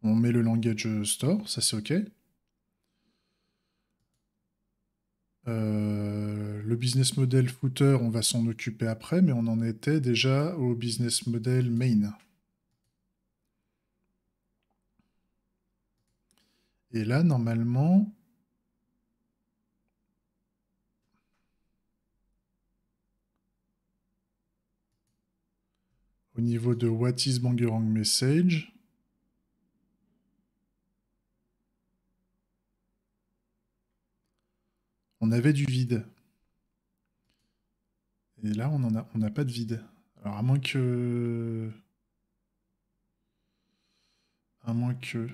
On met le langage store. Ça, c'est OK. Le business model footer, on va s'en occuper après, mais on en était déjà au business model main. Et là, normalement, au niveau de what is Bangerang message, on avait du vide. Et là, on n'a pas de vide. Alors, à moins que... À moins que...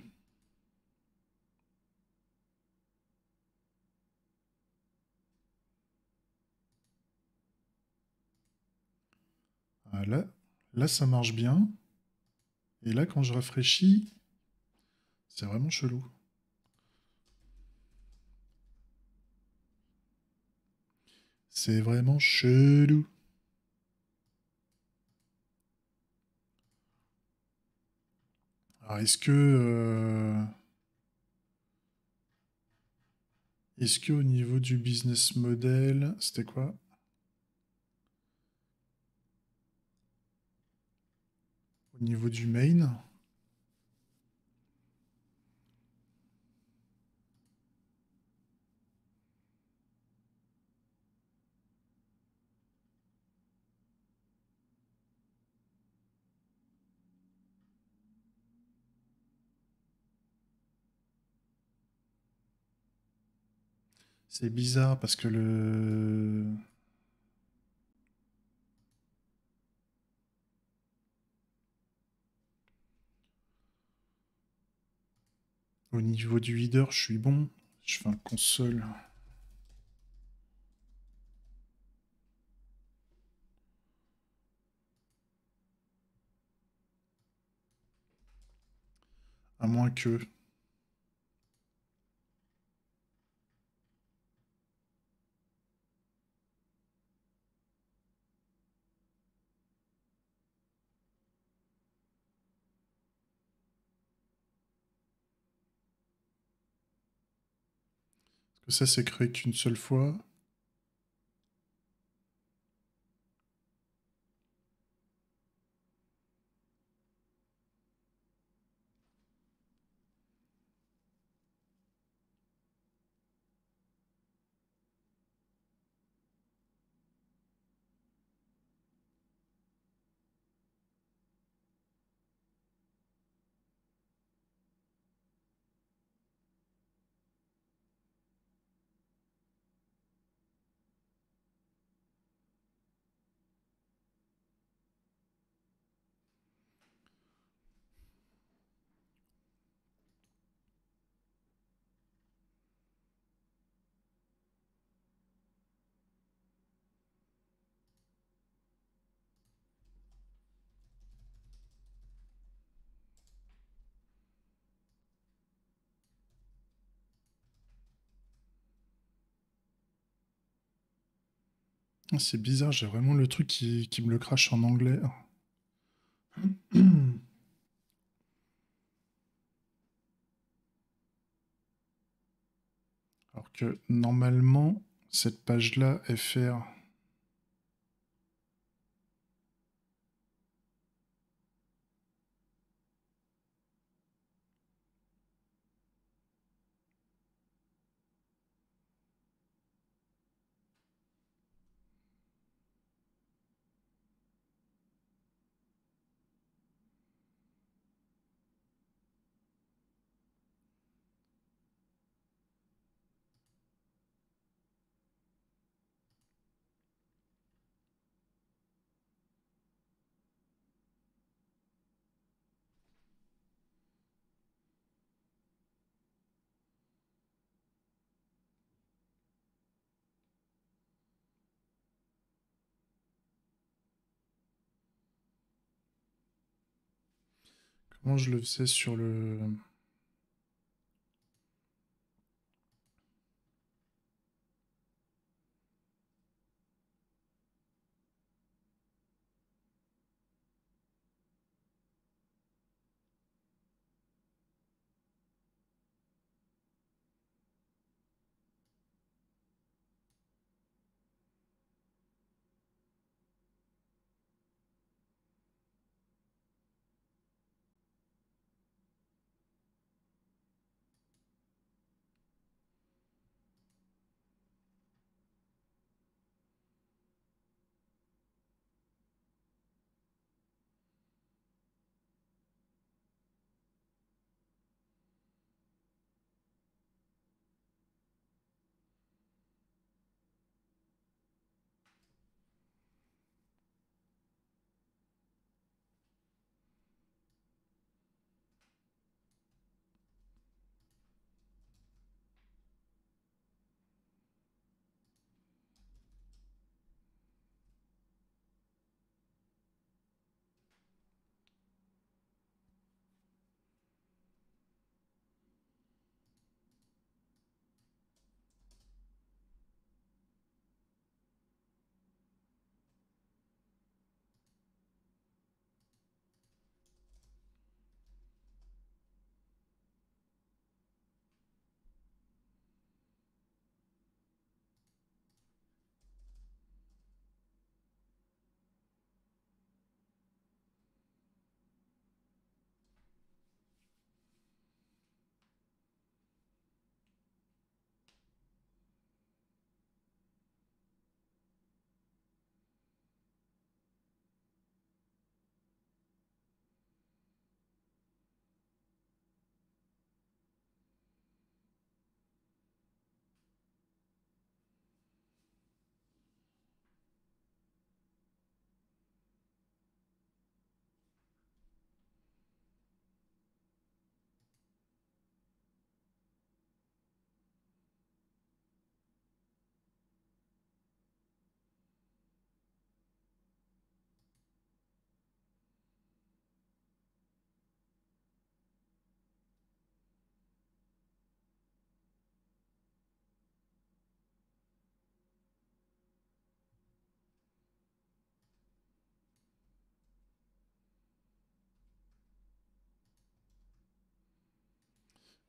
Ah, là, ça marche bien. Et là, quand je rafraîchis, c'est vraiment chelou. C'est vraiment chelou. Alors, est-ce que au niveau du business model, c'était quoi? Au niveau du main, C'est bizarre parce que le... Au niveau du header, je suis bon. Je fais un console. À moins que... que ça, c'est créé qu'une seule fois. Ah, c'est bizarre, j'ai vraiment le truc qui me le crache en anglais. Alors que normalement, cette page-là, FR... Comment je le faisais sur le...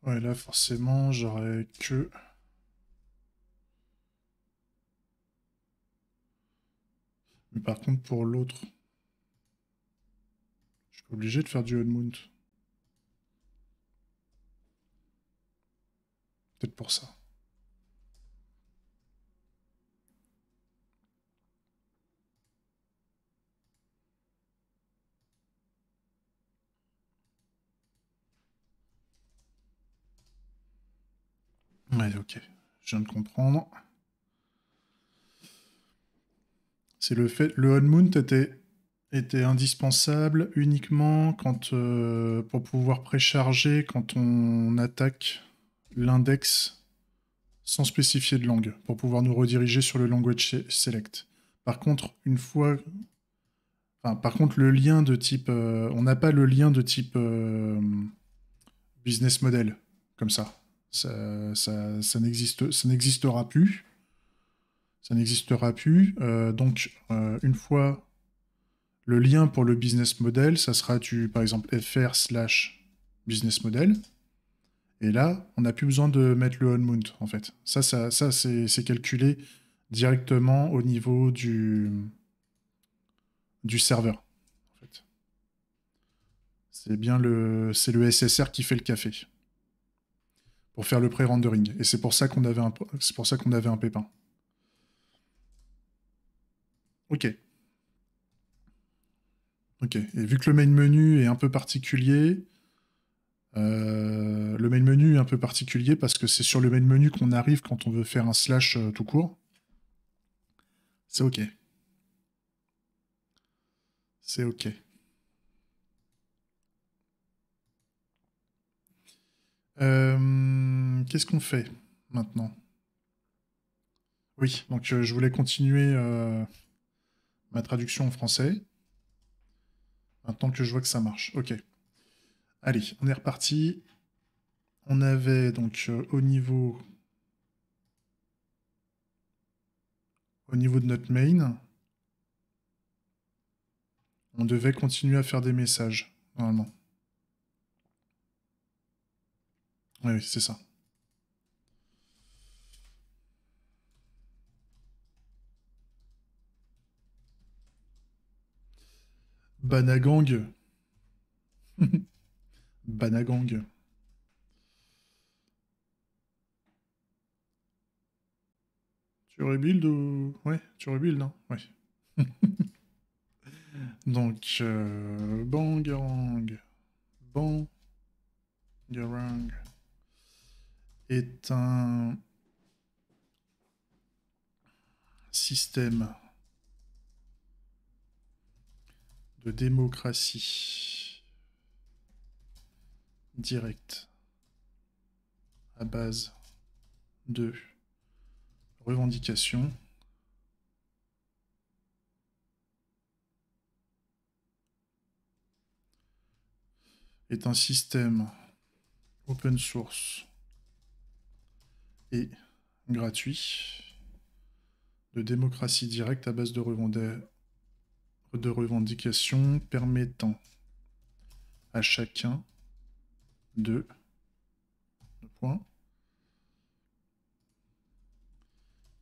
Ouais, là, forcément, j'aurais que... Mais par contre, pour l'autre, je suis obligé de faire du Unmount. Peut-être pour ça. Ouais, ok. Je viens de comprendre. C'est le fait... Le Unmount était indispensable uniquement quand, pour pouvoir précharger quand on attaque l'index sans spécifier de langue, pour pouvoir nous rediriger sur le language select. Par contre, une fois... Enfin, par contre, le lien de type... on n'a pas le lien de type business model, comme ça. Ça n'existera plus. Ça n'existera plus. Donc, une fois le lien pour le business model, ça sera par exemple, fr/business model. Et là, on n'a plus besoin de mettre le onmount, en fait. Ça c'est calculé directement au niveau du serveur, en fait. C'est le SSR qui fait le café pour faire le pré-rendering. Et c'est pour ça qu'on avait un pépin. Ok. Ok. Et vu que le main menu est un peu particulier, le main menu est un peu particulier parce que c'est sur le main menu qu'on arrive quand on veut faire un slash tout court. C'est ok. C'est ok. Qu'est-ce qu'on fait maintenant? Oui, donc je voulais continuer ma traduction en français. Maintenant que je vois que ça marche. Ok. Allez, on est reparti. On avait donc au niveau de notre main, on devait continuer à faire des messages, normalement. Oui, c'est ça. Banagang. Banagang. Tu rebuild ou... Ouais, tu rebuild, hein. Ouais. Donc, Bangarang. Bangarang est un système de démocratie directe à base de revendications est un système open source et gratuit de démocratie directe à base de revendications permettant à chacun de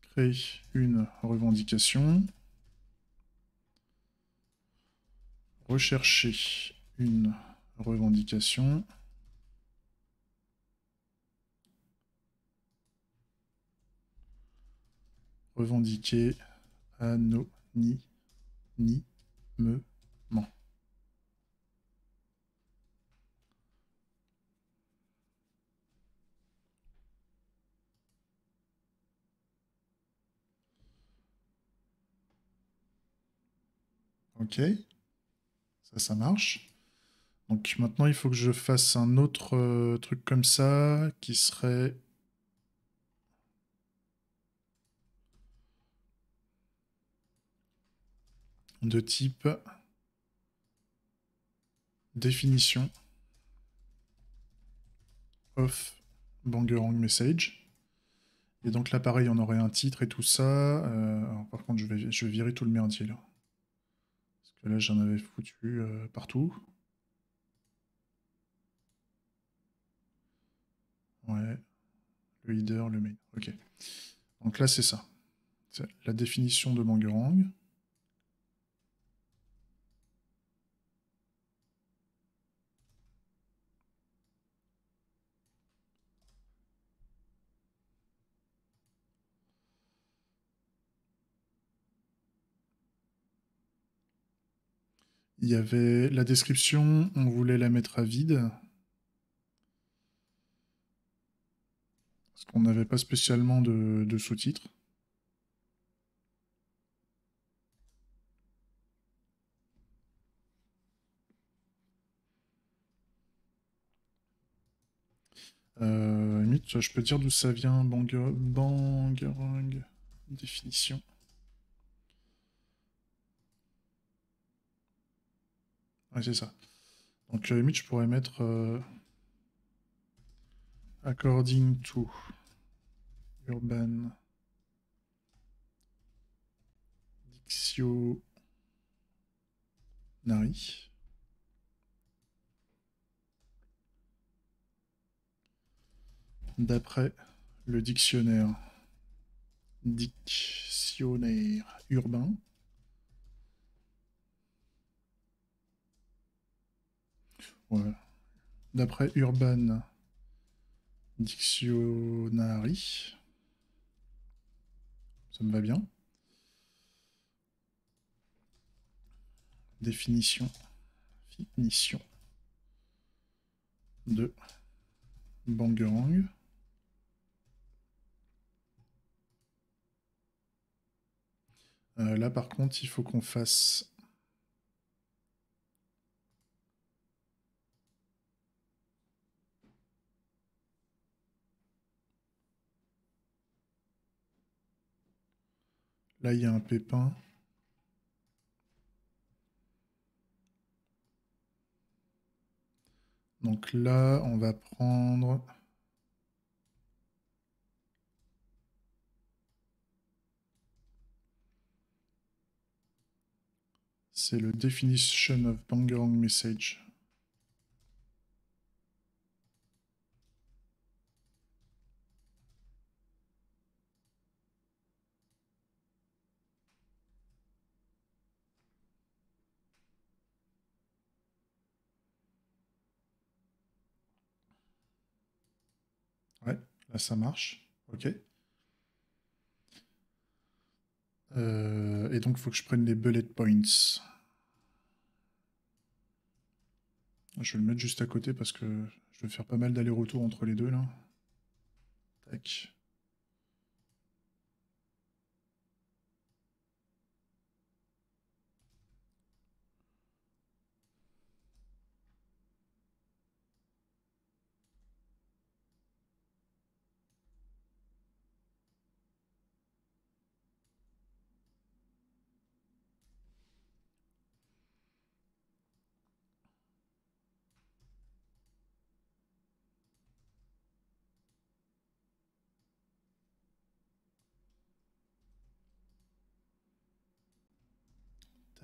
créer une revendication, rechercher une revendication, revendiquer anonymement. Ok, ça marche. Donc maintenant, il faut que je fasse un autre truc comme ça, qui serait de type définition of Bangerang message. Et donc là, pareil, on aurait un titre et tout ça. Alors, par contre, je vais virer tout le merdier là. Parce que là, j'en avais foutu partout. Ouais. Le header, le main. Ok. Donc là, c'est ça. C'est la définition de Bangarang. Il y avait la description, on voulait la mettre à vide. Parce qu'on n'avait pas spécialement de sous-titres. Limite, je peux dire d'où ça vient, Bangarang, définition. Ouais, c'est ça. Donc, limite, je pourrais mettre according to Urban Dictionary. D'après le dictionnaire urbain. Ouais. D'après Urban Dictionary. Ça me va bien. Définition de Bangarang. Là, par contre, il faut qu'on fasse... Là, il y a un pépin. Donc là, on va prendre... C'est le definition of Bangarang message. Ouais, là, ça marche. Ok. Et donc, il faut que je prenne les bullet points. Je vais le mettre juste à côté parce que je vais faire pas mal d'allers-retours entre les deux, là. Tac.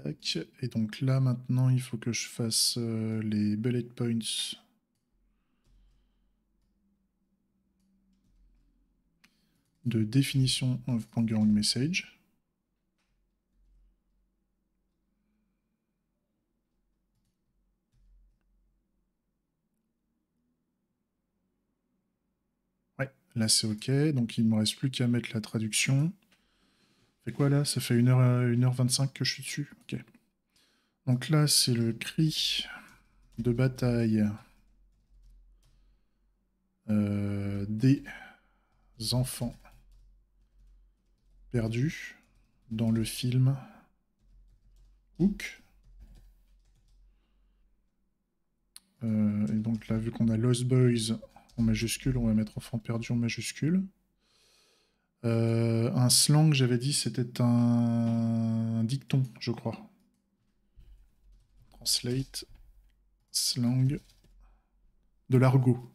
Tac. Et donc là, maintenant, il faut que je fasse les bullet points de définition of Bangarang message. Ouais, là c'est ok. Donc il ne me reste plus qu'à mettre la traduction. Fait quoi là? Ça fait 1h25 que je suis dessus. Ok. Donc là, c'est le cri de bataille des enfants perdus dans le film Hook. Et donc là, vu qu'on a Lost Boys en majuscule, on va mettre enfants perdus en majuscule. Un slang, j'avais dit, c'était un dicton, je crois. Translate, slang, de l'argot.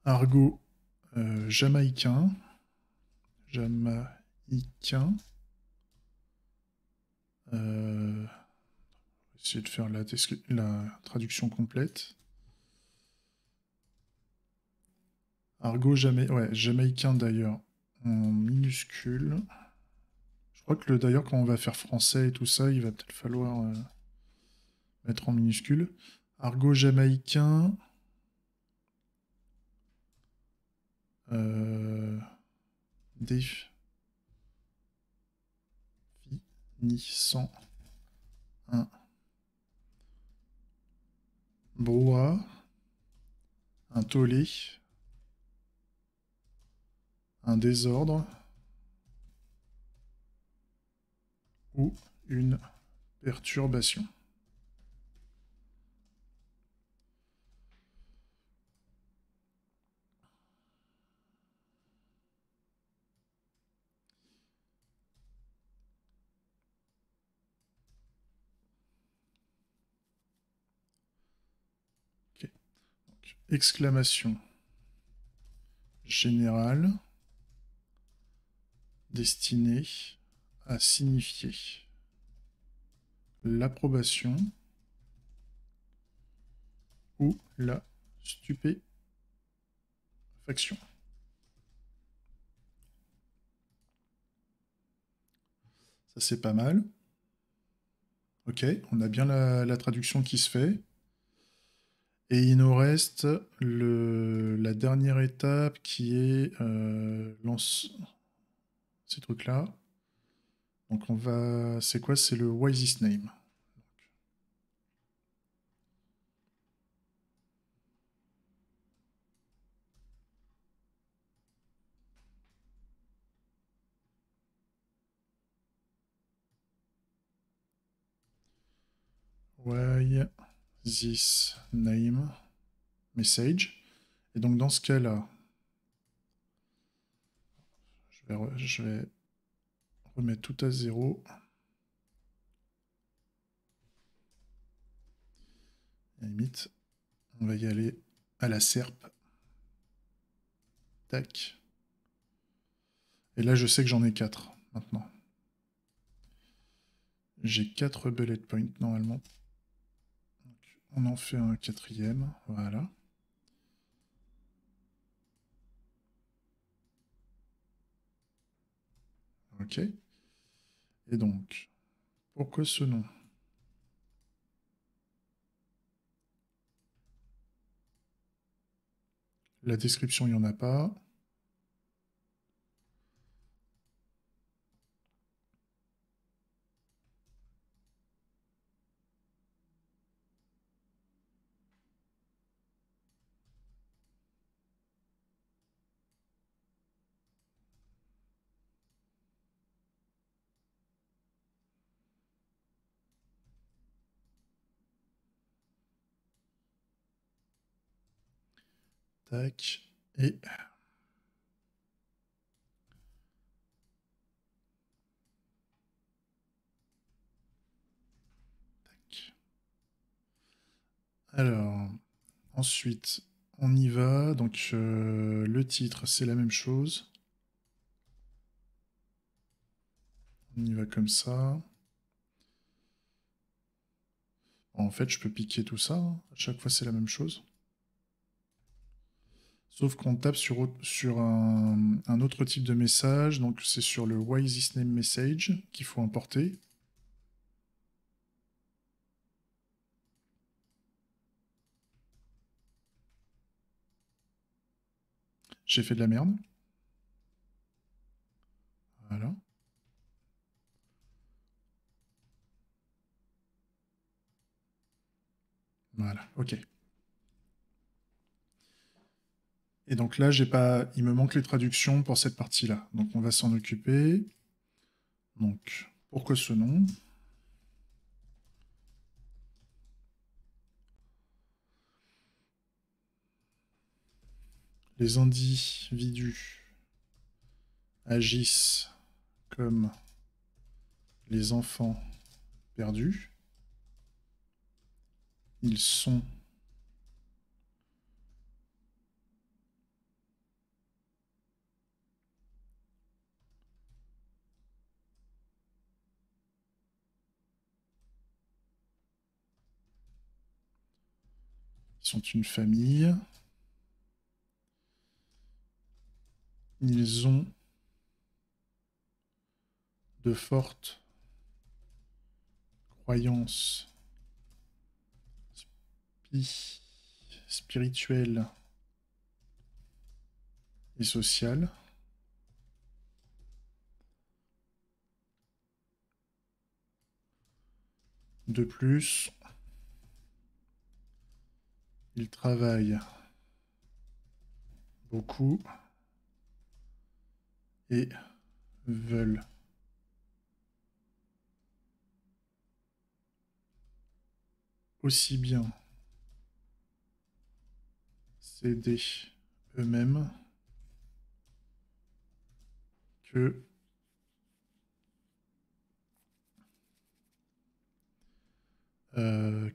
Argot jamaïcain. Jamaïcain. essayer de faire la traduction complète. Argot jamaïcain d'ailleurs, en minuscule. Je crois que d'ailleurs, quand on va faire français et tout ça, il va peut-être falloir mettre en minuscule. Argot jamaïcain. Définissant un brouhaha, un tollé, un désordre ou une perturbation. Ok. Donc, exclamation générale destinée à signifier l'approbation ou la stupéfaction. Ça, c'est pas mal. Ok, on a bien la traduction qui se fait. Et il nous reste la dernière étape qui est ces trucs-là. Donc on va... C'est quoi? C'est le Why This Name. Why This Name Message. Et donc dans ce cas-là, je vais remettre tout à zéro. À la limite, on va y aller à la serpe. Tac. Et là, je sais que j'en ai 4 maintenant. J'ai 4 bullet points normalement. Donc, on en fait un quatrième. Voilà. Ok. Et donc, pourquoi ce nom? La description, il n'y en a pas. Tac. Et... Tac. Alors, ensuite, on y va. Donc, le titre, c'est la même chose. On y va comme ça. En fait, je peux piquer tout ça. Hein. À chaque fois, c'est la même chose. Sauf qu'on tape sur un autre type de message. Donc, c'est sur le Why This Name Message qu'il faut importer. J'ai fait de la merde. Voilà. Voilà, ok. Et donc là, j'ai pas, il me manque les traductions pour cette partie-là. Donc on va s'en occuper. Donc, pourquoi ce nom? Les individus agissent comme les enfants perdus. Ils sont Ils sont une famille. Ils ont de fortes croyances spirituelles et sociales. De plus, ils travaillent beaucoup et veulent aussi bien s'aider eux-mêmes que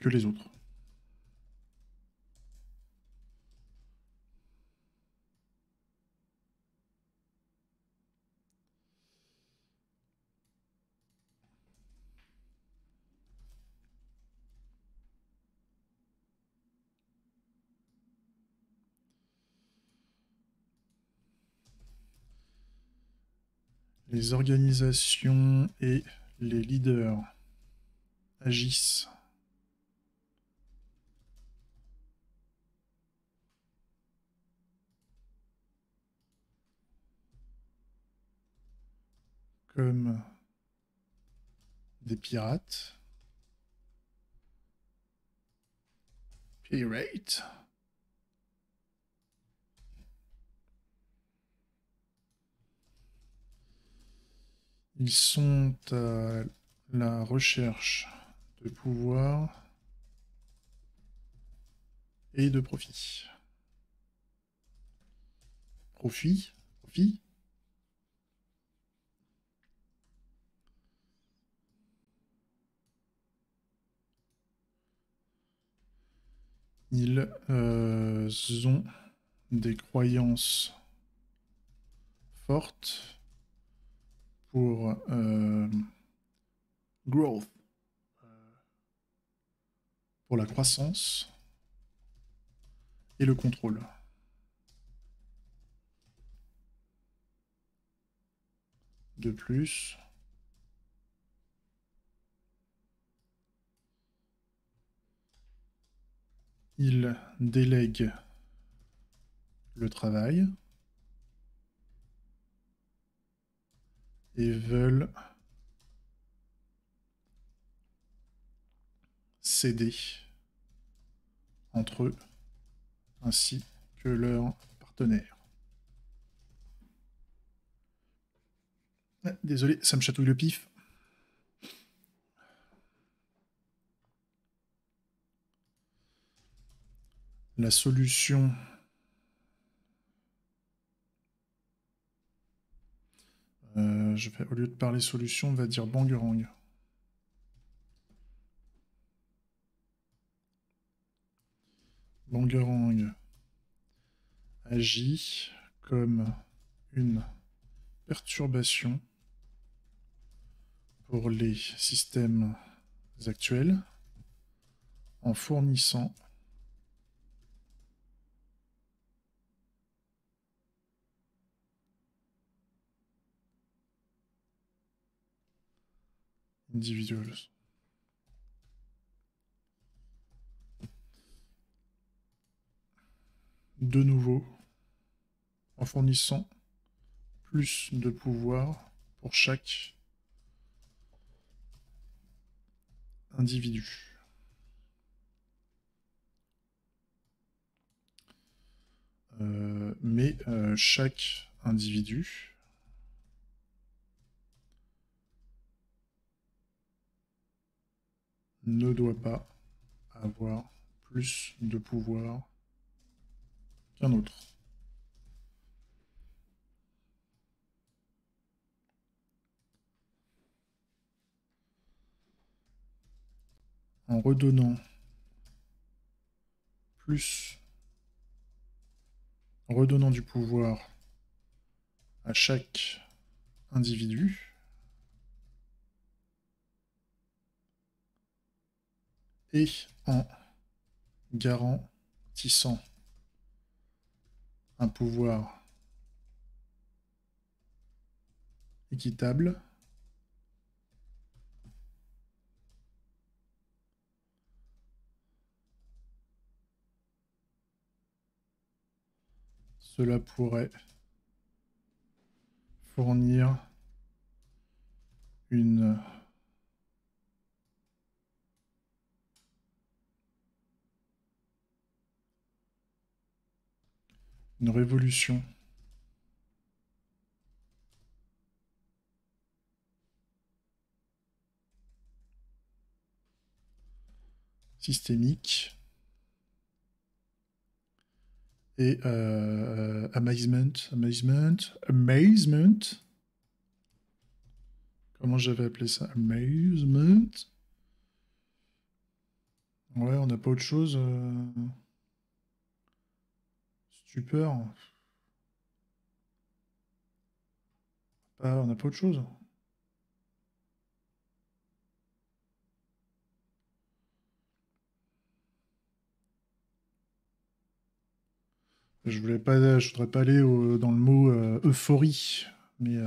les autres. Les organisations et les leaders agissent comme des pirates. Pirate. Ils sont à la recherche de pouvoir et de profit. Profit. Ils ont des croyances fortes pour growth, pour la croissance et le contrôle. De plus, ils délèguent le travail et veulent s'aider entre eux ainsi que leurs partenaires. Ah, désolé, ça me chatouille le pif. La solution au lieu de parler solution, on va dire Bangerang. Bangerang agit comme une perturbation pour les systèmes actuels en fournissant individuals. De nouveau, en fournissant plus de pouvoir pour chaque individu. Mais chaque individu ne doit pas avoir plus de pouvoir qu'un autre. En redonnant du pouvoir à chaque individu et en garantissant garantissant un pouvoir équitable. Cela pourrait fournir une révolution systémique et amazement. Comment j'avais appelé ça? Amazement. Ouais, on n'a pas autre chose. Stupeur. Ah, on n'a pas autre chose. Je voudrais pas aller dans le mot euphorie, mais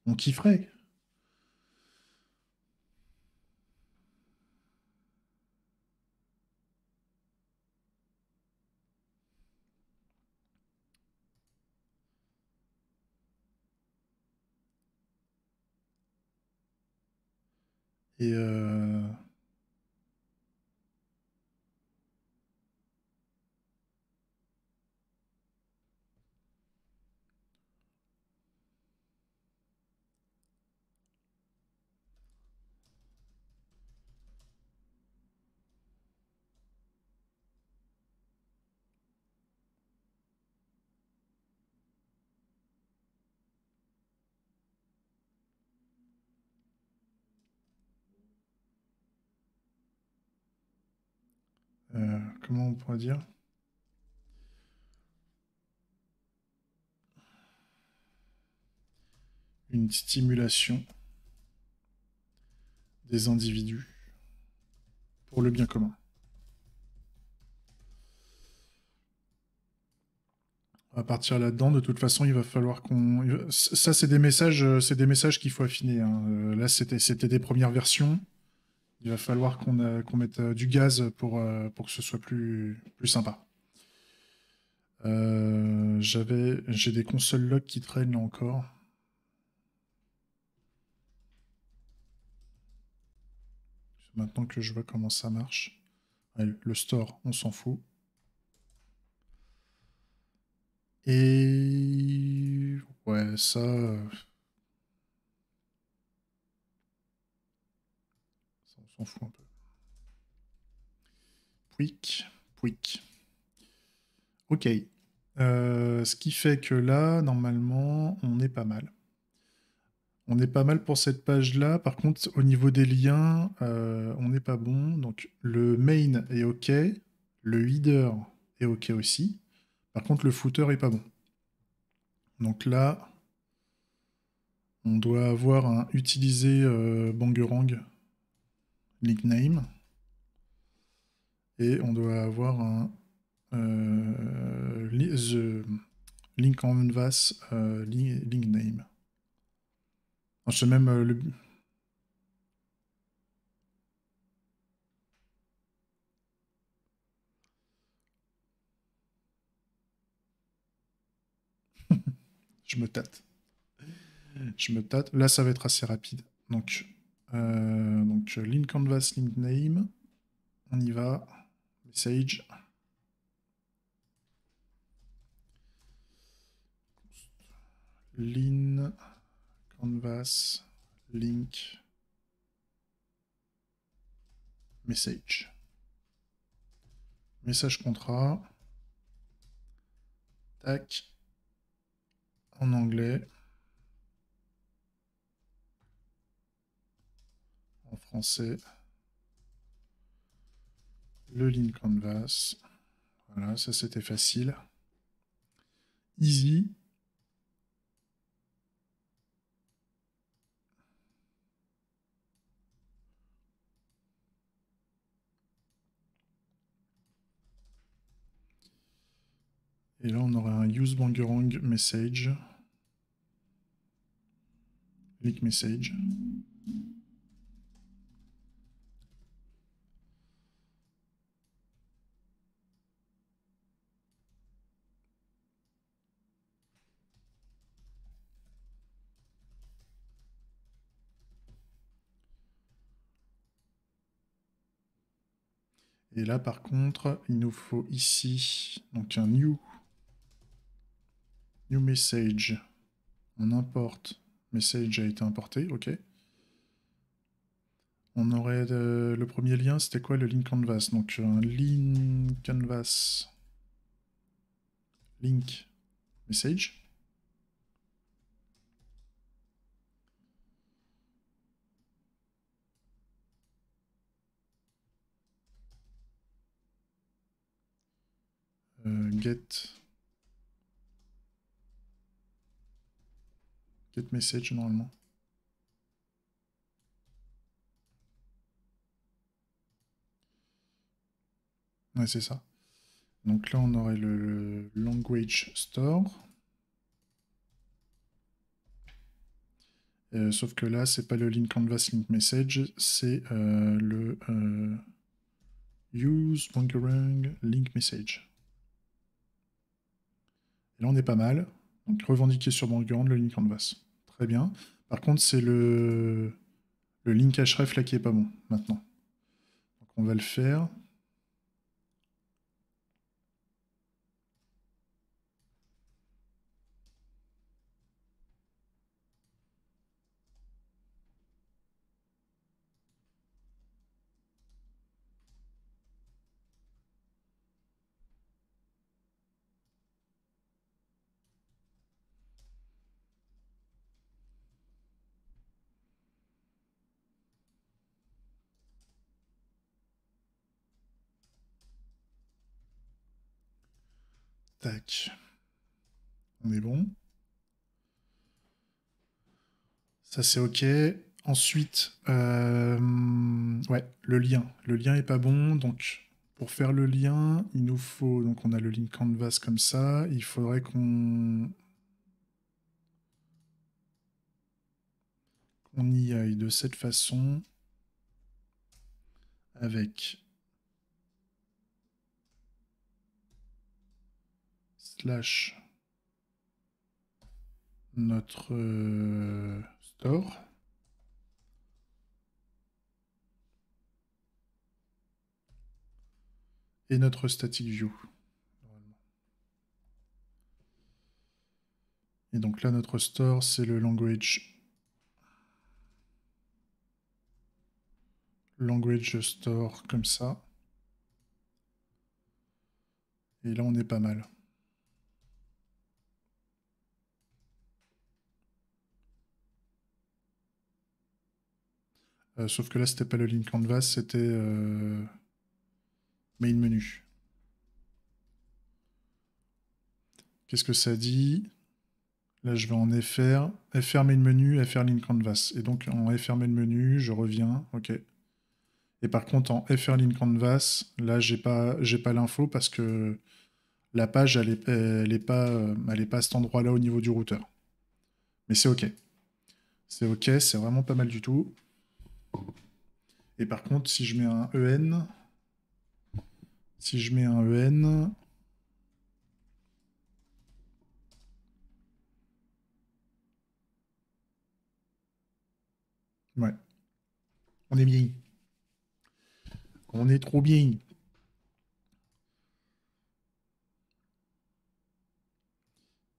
on kifferait. Et comment on pourrait dire? Une stimulation des individus pour le bien commun. On va partir là-dedans. De toute façon, il va falloir qu'on. Ça, c'est des messages qu'il faut affiner, hein. Là, c'était des premières versions. Il va falloir qu'on mette du gaz pour que ce soit plus sympa. J'ai des consoles log qui traînent là encore. Maintenant que je vois comment ça marche. Allez, le store, on s'en fout. Et ouais, ça, on s'en fout un peu. Pouic, pouic. Ok. Ce qui fait que là, normalement, on est pas mal. On est pas mal pour cette page-là. Par contre, au niveau des liens, on n'est pas bon. Donc, le main est OK. Le header est OK aussi. Par contre, le footer est pas bon. Donc là, on doit avoir un utiliser Bangerang link name. Et on doit avoir un the link canvas link name. C'est même le. Je me tâte. Je me tâte. Là, ça va être assez rapide. Donc link canvas, link name. On y va. Message. Lin canvas link message. Message contrat. Tac. En anglais. En français. Le link canvas. Voilà, ça c'était facile. Easy. Et là, on aurait un use Bangerang message. Link message. Et là, par contre, il nous faut ici donc un new message. On importe. Message a été importé, ok. On aurait le premier lien, c'était quoi le link canvas? Donc un link canvas link message. Get message normalement. Ouais, c'est ça. Donc là, on aurait le language store. Sauf que là, c'est pas le link canvas link message, c'est le use Bangerang link message. Et là, on est pas mal. Donc revendiquer sur Bangerang le link canvas. Très bien. Par contre, c'est le link href là qui est pas bon maintenant. Donc on va le faire. Tac. On est bon. Ça, c'est OK. Ensuite, ouais, le lien. Le lien est pas bon. Donc, pour faire le lien, il nous faut... Donc, on a le link canvas comme ça. Il faudrait qu'on y aille de cette façon. Avec slash notre store. Et notre static view. Et donc là, notre store, c'est le language store comme ça. Et là, on est pas mal. Sauf que là, c'était pas le link canvas, c'était main menu. Qu'est-ce que ça dit? Là, je vais en FR, FR main menu, FR link canvas. Et donc, en FR main menu, je reviens, ok. Et par contre, en FR link canvas, là, j'ai pas l'info parce que la page, elle est pas à cet endroit-là au niveau du routeur. Mais c'est ok. C'est ok, c'est vraiment pas mal du tout. Et par contre, si je mets un EN, ouais, on est bien. On est trop bien.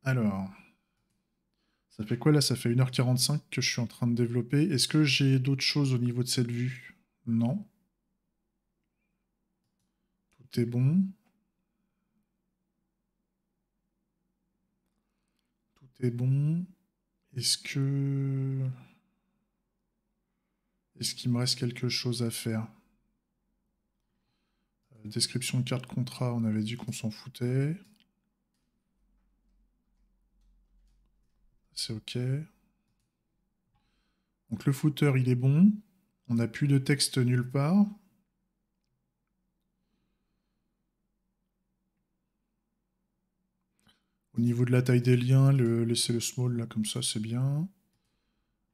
Alors, ça fait quoi là? Ça fait 1h45 que je suis en train de développer. Est-ce que j'ai d'autres choses au niveau de cette vue? Non. Tout est bon. Tout est bon. Est-ce que... Est-ce qu'il me reste quelque chose à faire? Description de carte contrat, on avait dit qu'on s'en foutait. C'est ok. Donc le footer, il est bon. On n'a plus de texte nulle part. Au niveau de la taille des liens, laisser le small là comme ça, c'est bien.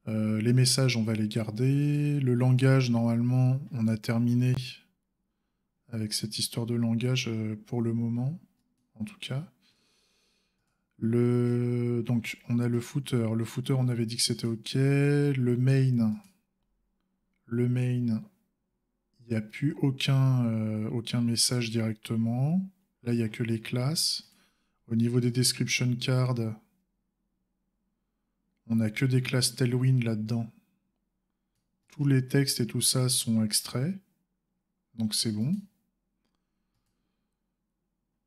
Les messages, on va les garder. Le langage, normalement, on a terminé avec cette histoire de langage pour le moment, en tout cas. Donc, on a le footer. Le footer, on avait dit que c'était OK. Le main, il n'y a plus aucun message directement. Là, il n'y a que les classes. Au niveau des description cards, on n'a que des classes Tailwind là-dedans. Tous les textes et tout ça sont extraits. Donc c'est bon.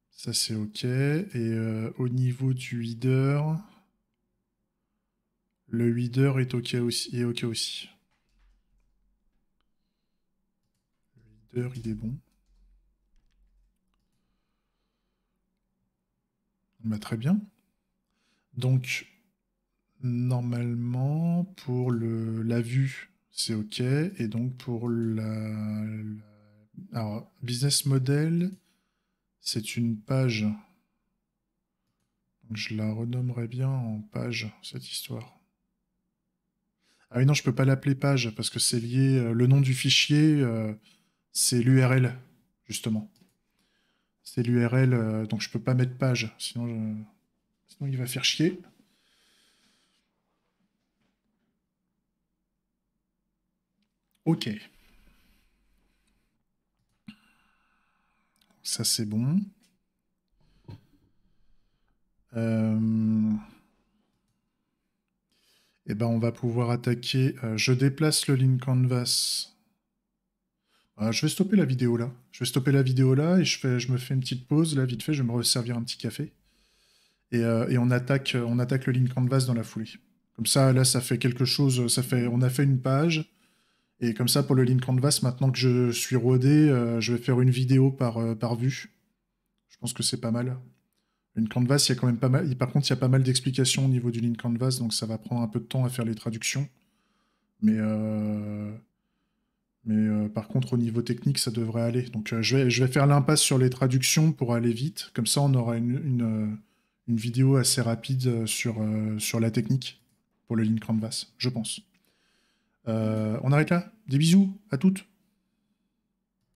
Ça c'est OK. Et au niveau du header, le header est OK aussi. Le header, il est bon. Bah, très bien. Donc, normalement, pour la vue, c'est OK. Et donc, pour alors, business model, c'est une page. Donc, je la renommerai bien en page, cette histoire. Ah oui, non, je peux pas l'appeler page parce que c'est lié. Le nom du fichier, c'est l'URL, justement. C'est l'URL, donc je peux pas mettre page. Sinon il va faire chier. Ok. Ça, c'est bon. Et ben, on va pouvoir attaquer. Je déplace le link canvas. Je vais stopper la vidéo là. Je vais stopper la vidéo là et je me fais une petite pause là, vite fait. Je vais me resservir un petit café. Et on attaque le link canvas dans la foulée. Comme ça, là, ça fait quelque chose. On a fait une page. Et comme ça, pour le link canvas, maintenant que je suis rodé, je vais faire une vidéo par vue. Je pense que c'est pas mal. Une canvas, il y a quand même pas mal. Par contre, il y a pas mal d'explications au niveau du link canvas, donc ça va prendre un peu de temps à faire les traductions. Mais par contre, au niveau technique, ça devrait aller. Donc je vais faire l'impasse sur les traductions pour aller vite. Comme ça, on aura une vidéo assez rapide sur la technique pour le link canvas, je pense. On arrête là. Des bisous à toutes.